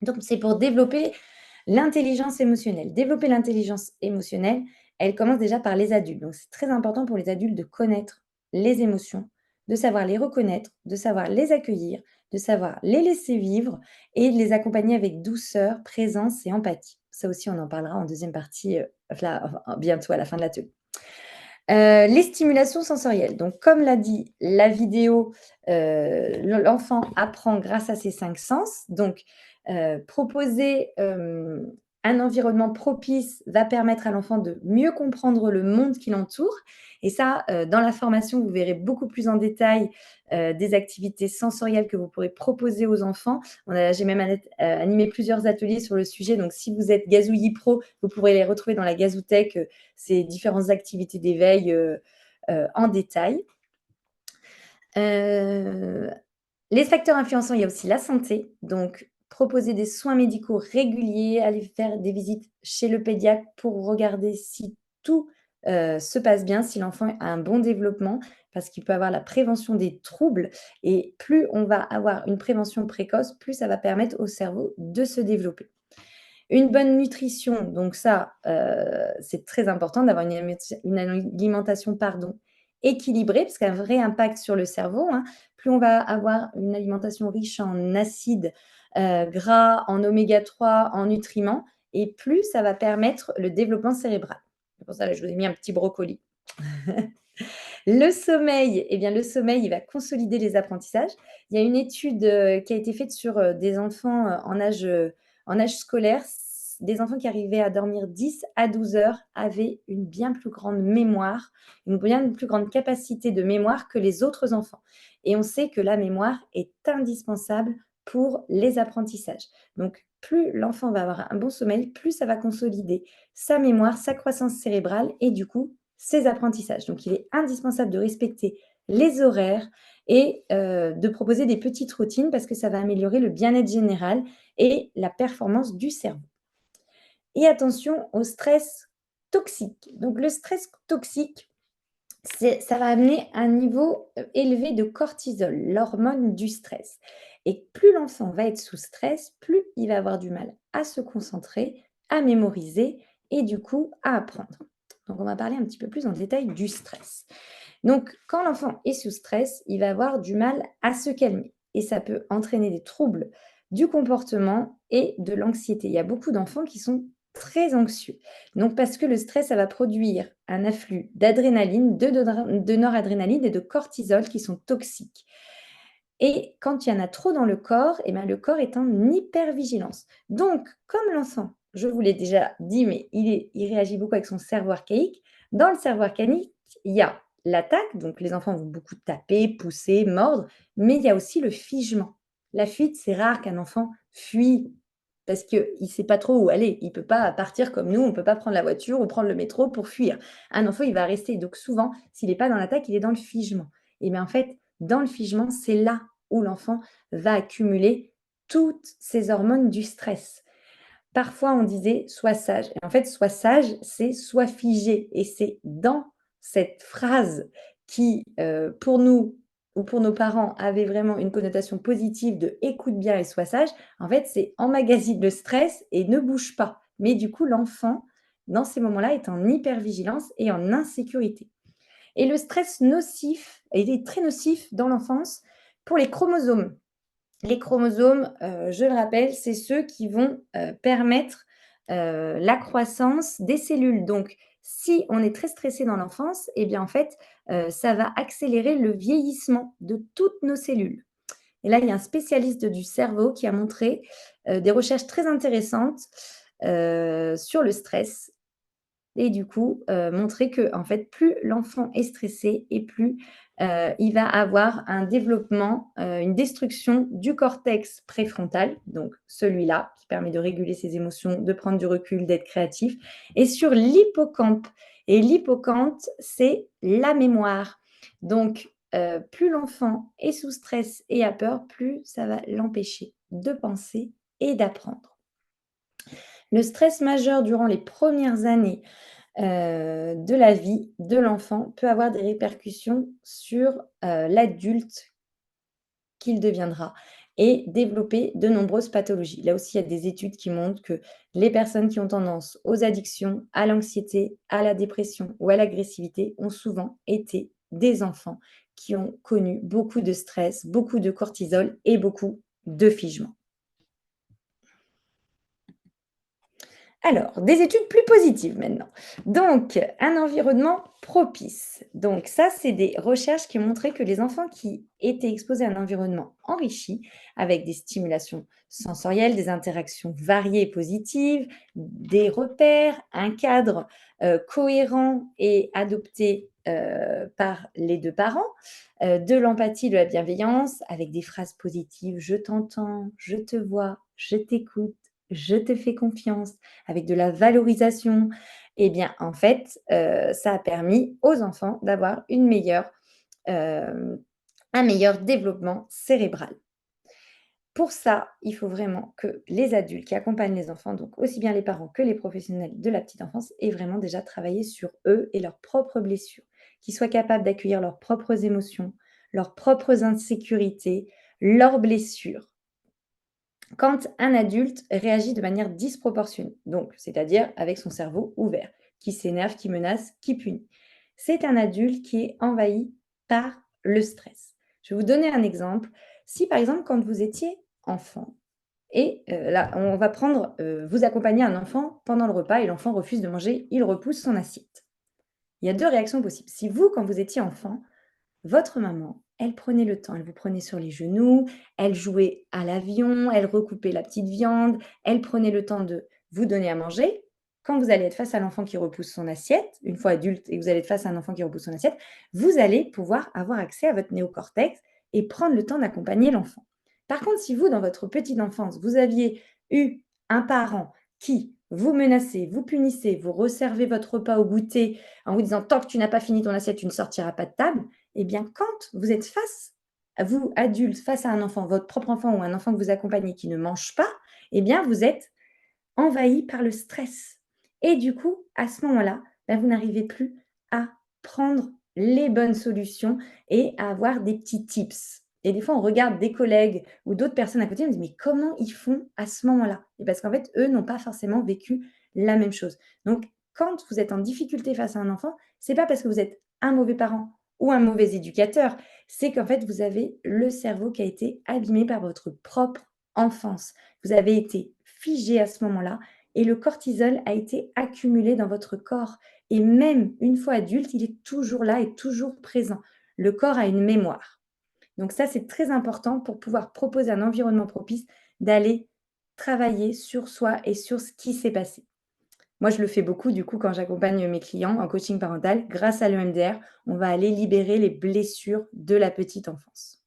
Donc, c'est pour développer l'intelligence émotionnelle. Développer l'intelligence émotionnelle, elle commence déjà par les adultes. Donc, c'est très important pour les adultes de connaître les émotions, de savoir les reconnaître, de savoir les accueillir, de savoir les laisser vivre et de les accompagner avec douceur, présence et empathie. Ça aussi, on en parlera en deuxième partie, bientôt à la fin de l'atelier. Les stimulations sensorielles. Donc, comme l'a dit la vidéo, l'enfant apprend grâce à ses 5 sens. Donc, proposer un environnement propice va permettre à l'enfant de mieux comprendre le monde qui l'entoure. Et ça, dans la formation, vous verrez beaucoup plus en détail des activités sensorielles que vous pourrez proposer aux enfants. J'ai même animé plusieurs ateliers sur le sujet. Donc, si vous êtes Gazouillis Pro, vous pourrez les retrouver dans la Gazouthèque, ces différentes activités d'éveil en détail. Les facteurs influençants, il y a aussi la santé. Donc, proposer des soins médicaux réguliers, aller faire des visites chez le pédiatre pour regarder si tout se passe bien, si l'enfant a un bon développement, parce qu'il peut avoir la prévention des troubles. Et plus on va avoir une prévention précoce, plus ça va permettre au cerveau de se développer. Une bonne nutrition, donc ça, c'est très important d'avoir une alimentation équilibrée, parce qu'elle a un vrai impact sur le cerveau, hein. Plus on va avoir une alimentation riche en acides gras, en oméga 3, en nutriments, et plus ça va permettre le développement cérébral. C'est pour ça que je vous ai mis un petit brocoli. Le sommeil, le sommeil, il va consolider les apprentissages. Il y a une étude qui a été faite sur des enfants en âge scolaire. Des enfants qui arrivaient à dormir 10 à 12 heures avaient une bien plus grande mémoire, une bien plus grande capacité de mémoire que les autres enfants. Et on sait que la mémoire est indispensable pour les apprentissages. Donc, plus l'enfant va avoir un bon sommeil, plus ça va consolider sa mémoire, sa croissance cérébrale et du coup, ses apprentissages. Donc, il est indispensable de respecter les horaires et de proposer des petites routines parce que ça va améliorer le bien-être général et la performance du cerveau. Et attention au stress toxique. Donc, le stress toxique, ça va amener un niveau élevé de cortisol, l'hormone du stress. Et plus l'enfant va être sous stress, plus il va avoir du mal à se concentrer, à mémoriser et du coup à apprendre. Donc, on va parler un petit peu plus en détail du stress. Donc, quand l'enfant est sous stress, il va avoir du mal à se calmer et ça peut entraîner des troubles du comportement et de l'anxiété. Il y a beaucoup d'enfants qui sont très anxieux. Donc parce que le stress, ça va produire un afflux d'adrénaline, de noradrénaline et de cortisol qui sont toxiques. Et quand il y en a trop dans le corps, eh ben, le corps est en hypervigilance. Donc, comme l'enfant, je vous l'ai déjà dit, mais il réagit beaucoup avec son cerveau archaïque, dans le cerveau archaïque, il y a l'attaque, donc les enfants vont beaucoup taper, pousser, mordre, mais il y a aussi le figement. La fuite, c'est rare qu'un enfant fuit parce qu'il ne sait pas trop où aller. Il ne peut pas partir comme nous, on ne peut pas prendre la voiture ou prendre le métro pour fuir. Un enfant, il va rester. Donc souvent, s'il n'est pas dans l'attaque, il est dans le figement. Et bien en fait, dans le figement, c'est là où l'enfant va accumuler toutes ces hormones du stress. Parfois, on disait sois sage. Et en fait, sois sage, c'est sois figé. Et c'est dans cette phrase qui, pour nous ou pour nos parents, avait vraiment une connotation positive de écoute bien et sois sage. En fait, c'est emmagasine le stress et ne bouge pas. Mais du coup, l'enfant, dans ces moments-là, est en hypervigilance et en insécurité. Et le stress nocif, il est très nocif dans l'enfance pour les chromosomes. Les chromosomes, je le rappelle, c'est ceux qui vont permettre la croissance des cellules. Donc, si on est très stressé dans l'enfance, eh bien, en fait, ça va accélérer le vieillissement de toutes nos cellules. Et là, il y a un spécialiste du cerveau qui a montré des recherches très intéressantes sur le stress et du coup, montrer que en fait, plus l'enfant est stressé et plus, il va avoir un développement, une destruction du cortex préfrontal, donc celui-là qui permet de réguler ses émotions, de prendre du recul, d'être créatif et sur l'hippocampe et l'hippocampe, c'est la mémoire. Donc, plus l'enfant est sous stress et a peur, plus ça va l'empêcher de penser et d'apprendre. Le stress majeur durant les premières années de la vie de l'enfant peut avoir des répercussions sur, l'adulte qu'il deviendra et développer de nombreuses pathologies. Là aussi, il y a des études qui montrent que les personnes qui ont tendance aux addictions, à l'anxiété, à la dépression ou à l'agressivité ont souvent été des enfants qui ont connu beaucoup de stress, beaucoup de cortisol et beaucoup de figement. Alors, des études plus positives maintenant. Donc, un environnement propice. Donc ça, c'est des recherches qui ont montré que les enfants qui étaient exposés à un environnement enrichi, avec des stimulations sensorielles, des interactions variées et positives, des repères, un cadre cohérent et adopté par les deux parents, de l'empathie, de la bienveillance, avec des phrases positives, je t'entends, je te vois, je t'écoute, je te fais confiance, avec de la valorisation, eh bien, en fait, ça a permis aux enfants d'avoir un meilleur développement cérébral. Pour ça, il faut vraiment que les adultes qui accompagnent les enfants, donc aussi bien les parents que les professionnels de la petite enfance, aient vraiment déjà travaillé sur eux et leurs propres blessures, qu'ils soient capables d'accueillir leurs propres émotions, leurs propres insécurités, leurs blessures quand un adulte réagit de manière disproportionnée, donc c'est-à-dire avec son cerveau ouvert, qui s'énerve, qui menace, qui punit. C'est un adulte qui est envahi par le stress. Je vais vous donner un exemple. Si par exemple, quand vous étiez enfant, et là, on va prendre, vous accompagnez un enfant pendant le repas et l'enfant refuse de manger, il repousse son assiette. Il y a deux réactions possibles. Si vous, quand vous étiez enfant, votre maman, elle prenait le temps, elle vous prenait sur les genoux, elle jouait à l'avion, elle recoupait la petite viande, elle prenait le temps de vous donner à manger. Quand vous allez être face à l'enfant qui repousse son assiette, une fois adulte et que vous allez être face à un enfant qui repousse son assiette, vous allez pouvoir avoir accès à votre néocortex et prendre le temps d'accompagner l'enfant. Par contre, si vous, dans votre petite enfance, vous aviez eu un parent qui vous menacez, vous punissez, vous resservez votre repas au goûter en vous disant tant que tu n'as pas fini ton assiette, tu ne sortiras pas de table, eh bien, quand vous êtes face, à vous, adulte, face à un enfant, votre propre enfant ou un enfant que vous accompagnez qui ne mange pas, eh bien, vous êtes envahi par le stress. Et du coup, à ce moment-là, vous n'arrivez plus à prendre les bonnes solutions et à avoir des petits tips. Et des fois, on regarde des collègues ou d'autres personnes à côté, on se dit mais comment ils font à ce moment-là? Et parce qu'en fait, eux n'ont pas forcément vécu la même chose. Donc, quand vous êtes en difficulté face à un enfant, c'est pas parce que vous êtes un mauvais parent ou un mauvais éducateur, c'est qu'en fait, vous avez le cerveau qui a été abîmé par votre propre enfance. Vous avez été figé à ce moment-là et le cortisol a été accumulé dans votre corps. Et même une fois adulte, il est toujours là et toujours présent. Le corps a une mémoire. Donc ça, c'est très important pour pouvoir proposer un environnement propice d'aller travailler sur soi et sur ce qui s'est passé. Moi, je le fais beaucoup, du coup, quand j'accompagne mes clients en coaching parental. Grâce à l'EMDR, on va aller libérer les blessures de la petite enfance.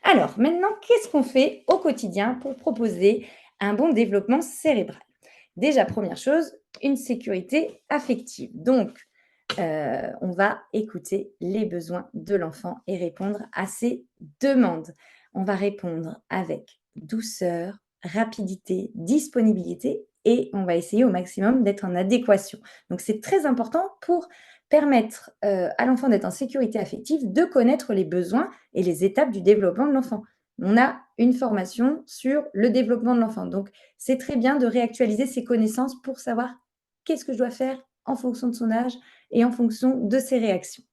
Alors, maintenant, qu'est-ce qu'on fait au quotidien pour proposer un bon développement cérébral? Déjà, première chose, une sécurité affective. Donc, on va écouter les besoins de l'enfant et répondre à ses demandes. On va répondre avec douceur, rapidité, disponibilité et on va essayer au maximum d'être en adéquation. Donc, c'est très important pour permettre à l'enfant d'être en sécurité affective, de connaître les besoins et les étapes du développement de l'enfant. On a une formation sur le développement de l'enfant. Donc, c'est très bien de réactualiser ses connaissances pour savoir qu'est-ce que je dois faire en fonction de son âge et en fonction de ses réactions.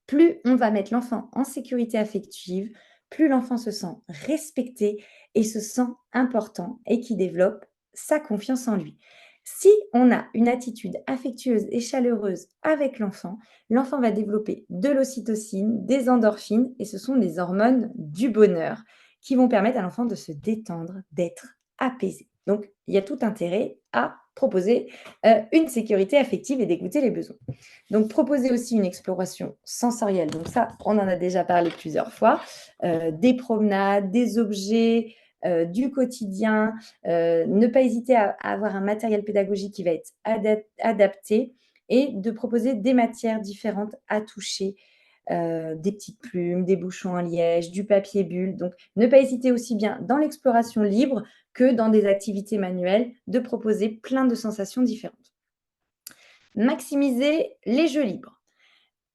Plus on va mettre l'enfant en sécurité affective, plus l'enfant se sent respecté et se sent important et qui développe sa confiance en lui. Si on a une attitude affectueuse et chaleureuse avec l'enfant, l'enfant va développer de l'ocytocine, des endorphines et ce sont des hormones du bonheur qui vont permettre à l'enfant de se détendre, d'être apaisé. Donc, il y a tout intérêt à proposer une sécurité affective et d'écouter les besoins. Donc, proposer aussi une exploration sensorielle. Donc ça, on en a déjà parlé plusieurs fois. Des promenades, des objets, du quotidien. Ne pas hésiter à avoir un matériel pédagogique qui va être adapté et de proposer des matières différentes à toucher. Des petites plumes, des bouchons en liège, du papier bulle. Donc, ne pas hésiter aussi bien dans l'exploration libre que dans des activités manuelles de proposer plein de sensations différentes. Maximiser les jeux libres.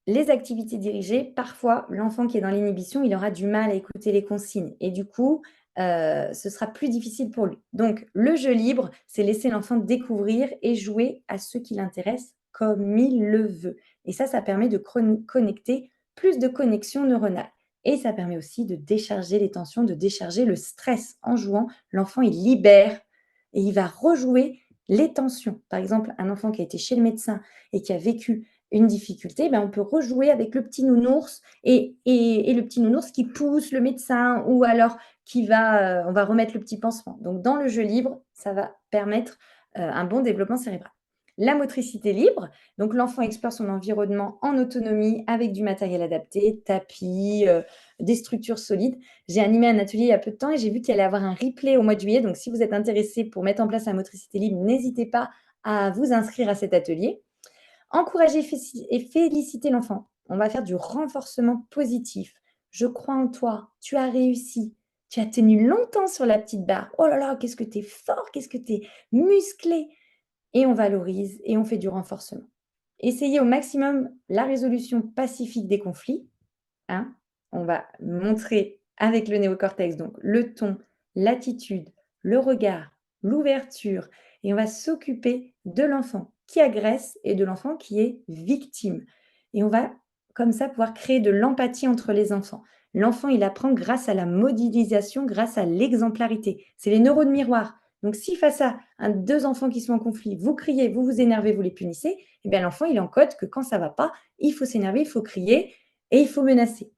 Les activités dirigées, parfois, l'enfant qui est dans l'inhibition, il aura du mal à écouter les consignes et du coup, ce sera plus difficile pour lui. Donc, le jeu libre, c'est laisser l'enfant découvrir et jouer à ce qui l'intéresse comme il le veut. Et ça permet de connecter plus de connexions neuronales. Et ça permet aussi de décharger les tensions, de décharger le stress. En jouant, l'enfant, il libère et il va rejouer les tensions. Par exemple, un enfant qui a été chez le médecin et qui a vécu une difficulté, ben on peut rejouer avec le petit nounours et le petit nounours qui pousse le médecin ou alors on va remettre le petit pansement. Donc, dans le jeu libre, ça va permettre un bon développement cérébral. La motricité libre, donc l'enfant explore son environnement en autonomie avec du matériel adapté, tapis, des structures solides. J'ai animé un atelier il y a peu de temps et j'ai vu qu'il allait avoir un replay au mois de juillet. Donc, si vous êtes intéressé pour mettre en place la motricité libre, n'hésitez pas à vous inscrire à cet atelier. Encourager et féliciter l'enfant. On va faire du renforcement positif. Je crois en toi, tu as réussi. Tu as tenu longtemps sur la petite barre. Oh là là, qu'est-ce que tu es fort, qu'est-ce que tu es musclé. Et on valorise et on fait du renforcement. Essayez au maximum la résolution pacifique des conflits. Hein. On va montrer avec le néocortex, donc le ton, l'attitude, le regard, l'ouverture. Et on va s'occuper de l'enfant qui agresse et de l'enfant qui est victime. Et on va comme ça pouvoir créer de l'empathie entre les enfants. L'enfant, il apprend grâce à la modélisation, grâce à l'exemplarité. C'est les neurones miroirs. Donc, si face à deux enfants qui sont en conflit, vous criez, vous vous énervez, vous les punissez, eh bien l'enfant, il encode que quand ça ne va pas, il faut s'énerver, il faut crier et il faut menacer.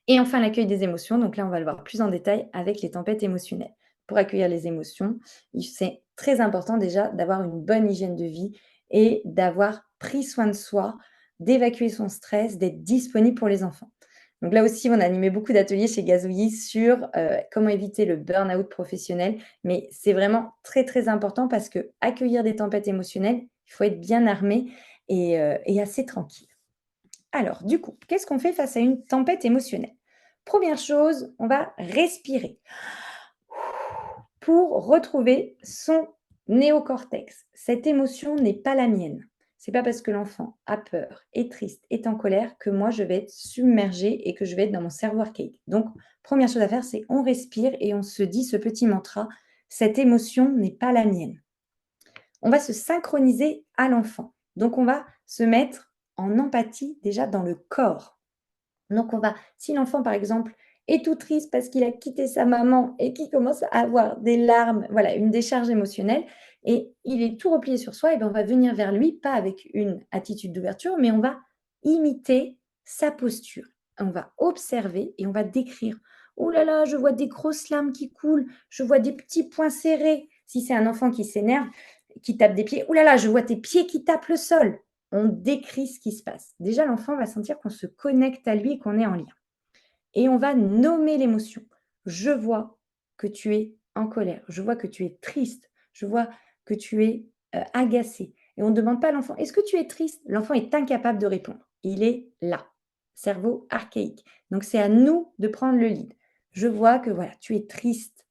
Et enfin, l'accueil des émotions. Donc là, on va le voir plus en détail avec les tempêtes émotionnelles. Pour accueillir les émotions, c'est très important déjà d'avoir une bonne hygiène de vie et d'avoir pris soin de soi, d'évacuer son stress, d'être disponible pour les enfants. Donc là aussi, on a animé beaucoup d'ateliers chez Gazouillis sur comment éviter le burn-out professionnel. Mais c'est vraiment très, très important parce que accueillir des tempêtes émotionnelles, il faut être bien armé et assez tranquille. Alors, du coup, qu'est-ce qu'on fait face à une tempête émotionnelle? Première chose, on va respirer pour retrouver son néocortex. Cette émotion n'est pas la mienne. C'est pas parce que l'enfant a peur, est triste, est en colère que moi je vais être submergée et que je vais être dans mon cerveau archaïque. Donc, première chose à faire, c'est on respire et on se dit ce petit mantra, cette émotion n'est pas la mienne. On va se synchroniser à l'enfant. Donc, on va se mettre en empathie déjà dans le corps. Donc, si l'enfant, par exemple, est tout triste parce qu'il a quitté sa maman et qu'il commence à avoir des larmes, voilà, une décharge émotionnelle et il est tout replié sur soi, et ben on va venir vers lui, pas avec une attitude d'ouverture, mais on va imiter sa posture. On va observer et on va décrire. Oh là là, je vois des grosses larmes qui coulent, je vois des petits poings serrés. Si c'est un enfant qui s'énerve, qui tape des pieds, oh là là, je vois tes pieds qui tapent le sol. On décrit ce qui se passe. Déjà, l'enfant va sentir qu'on se connecte à lui et qu'on est en lien. Et on va nommer l'émotion. Je vois que tu es en colère, je vois que tu es triste, je vois que tu es agacé. Et on ne demande pas à l'enfant, est-ce que tu es triste? L'enfant est incapable de répondre. Il est là, cerveau archaïque. Donc c'est à nous de prendre le lead. Je vois que voilà, tu es triste.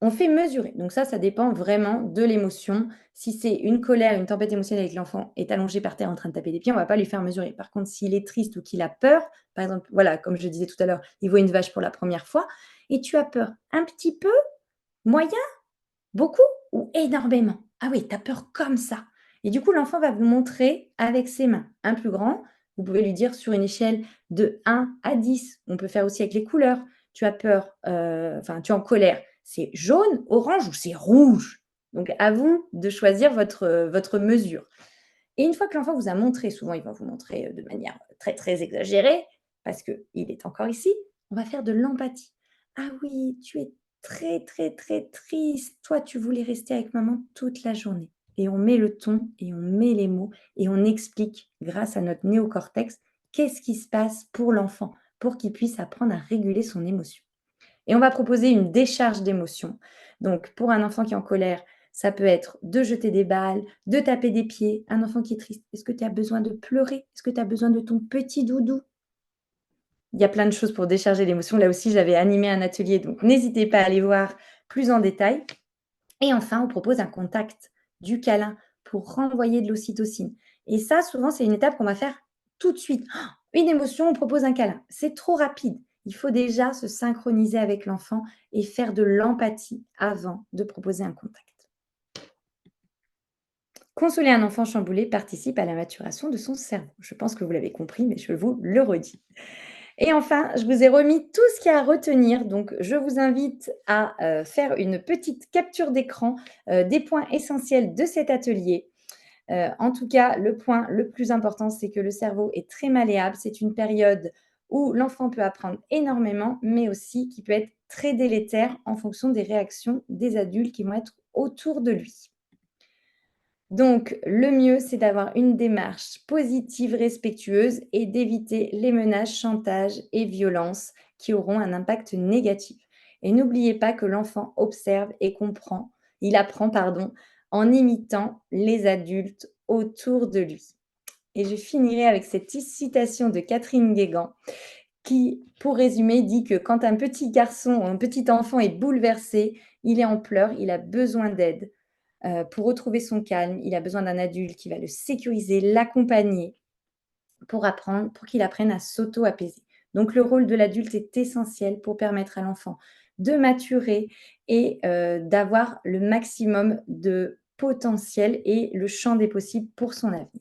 On fait mesurer. Donc ça dépend vraiment de l'émotion. Si c'est une colère, une tempête émotionnelle et que l'enfant est allongé par terre en train de taper des pieds, on ne va pas lui faire mesurer. Par contre, s'il est triste ou qu'il a peur, par exemple, voilà, comme je disais tout à l'heure, il voit une vache pour la première fois et tu as peur un petit peu, moyen, beaucoup ou énormément. Ah oui, tu as peur comme ça. Et du coup, l'enfant va vous montrer avec ses mains. Un plus grand, vous pouvez lui dire sur une échelle de 1 à 10. On peut faire aussi avec les couleurs. Tu as peur, tu es en colère. C'est jaune, orange ou c'est rouge. Donc, à vous de choisir votre mesure. Et une fois que l'enfant vous a montré, souvent il va vous montrer de manière très très exagérée, parce qu'il est encore ici, on va faire de l'empathie. Ah oui, tu es très très très triste. Toi, tu voulais rester avec maman toute la journée. Et on met le ton et on met les mots et on explique grâce à notre néocortex qu'est-ce qui se passe pour l'enfant, pour qu'il puisse apprendre à réguler son émotion. Et on va proposer une décharge d'émotions. Donc, pour un enfant qui est en colère, ça peut être de jeter des balles, de taper des pieds. Un enfant qui est triste, est-ce que tu as besoin de pleurer? Est-ce que tu as besoin de ton petit doudou? Il y a plein de choses pour décharger l'émotion. Là aussi, j'avais animé un atelier, donc n'hésitez pas à aller voir plus en détail. Et enfin, on propose un contact, du câlin, pour renvoyer de l'ocytocine. Et ça, souvent, c'est une étape qu'on va faire tout de suite. Une émotion, on propose un câlin. C'est trop rapide. Il faut déjà se synchroniser avec l'enfant et faire de l'empathie avant de proposer un contact. Consoler un enfant chamboulé participe à la maturation de son cerveau. Je pense que vous l'avez compris, mais je vous le redis. Et enfin, je vous ai remis tout ce qu'il y a à retenir. Donc, je vous invite à faire une petite capture d'écran des points essentiels de cet atelier. En tout cas, le point le plus important, c'est que le cerveau est très malléable. C'est une période où l'enfant peut apprendre énormément, mais aussi qui peut être très délétère en fonction des réactions des adultes qui vont être autour de lui. Donc, le mieux, c'est d'avoir une démarche positive, respectueuse et d'éviter les menaces, chantage et violences qui auront un impact négatif. Et n'oubliez pas que l'enfant observe et comprend, il apprend, pardon, en imitant les adultes autour de lui. Et je finirai avec cette citation de Catherine Guégan qui, pour résumer, dit que quand un petit garçon ou un petit enfant est bouleversé, il est en pleurs, il a besoin d'aide. Pour retrouver son calme, il a besoin d'un adulte qui va le sécuriser, l'accompagner pour qu'il apprenne à s'auto-apaiser. Donc le rôle de l'adulte est essentiel pour permettre à l'enfant de maturer et d'avoir le maximum de potentiel et le champ des possibles pour son avenir.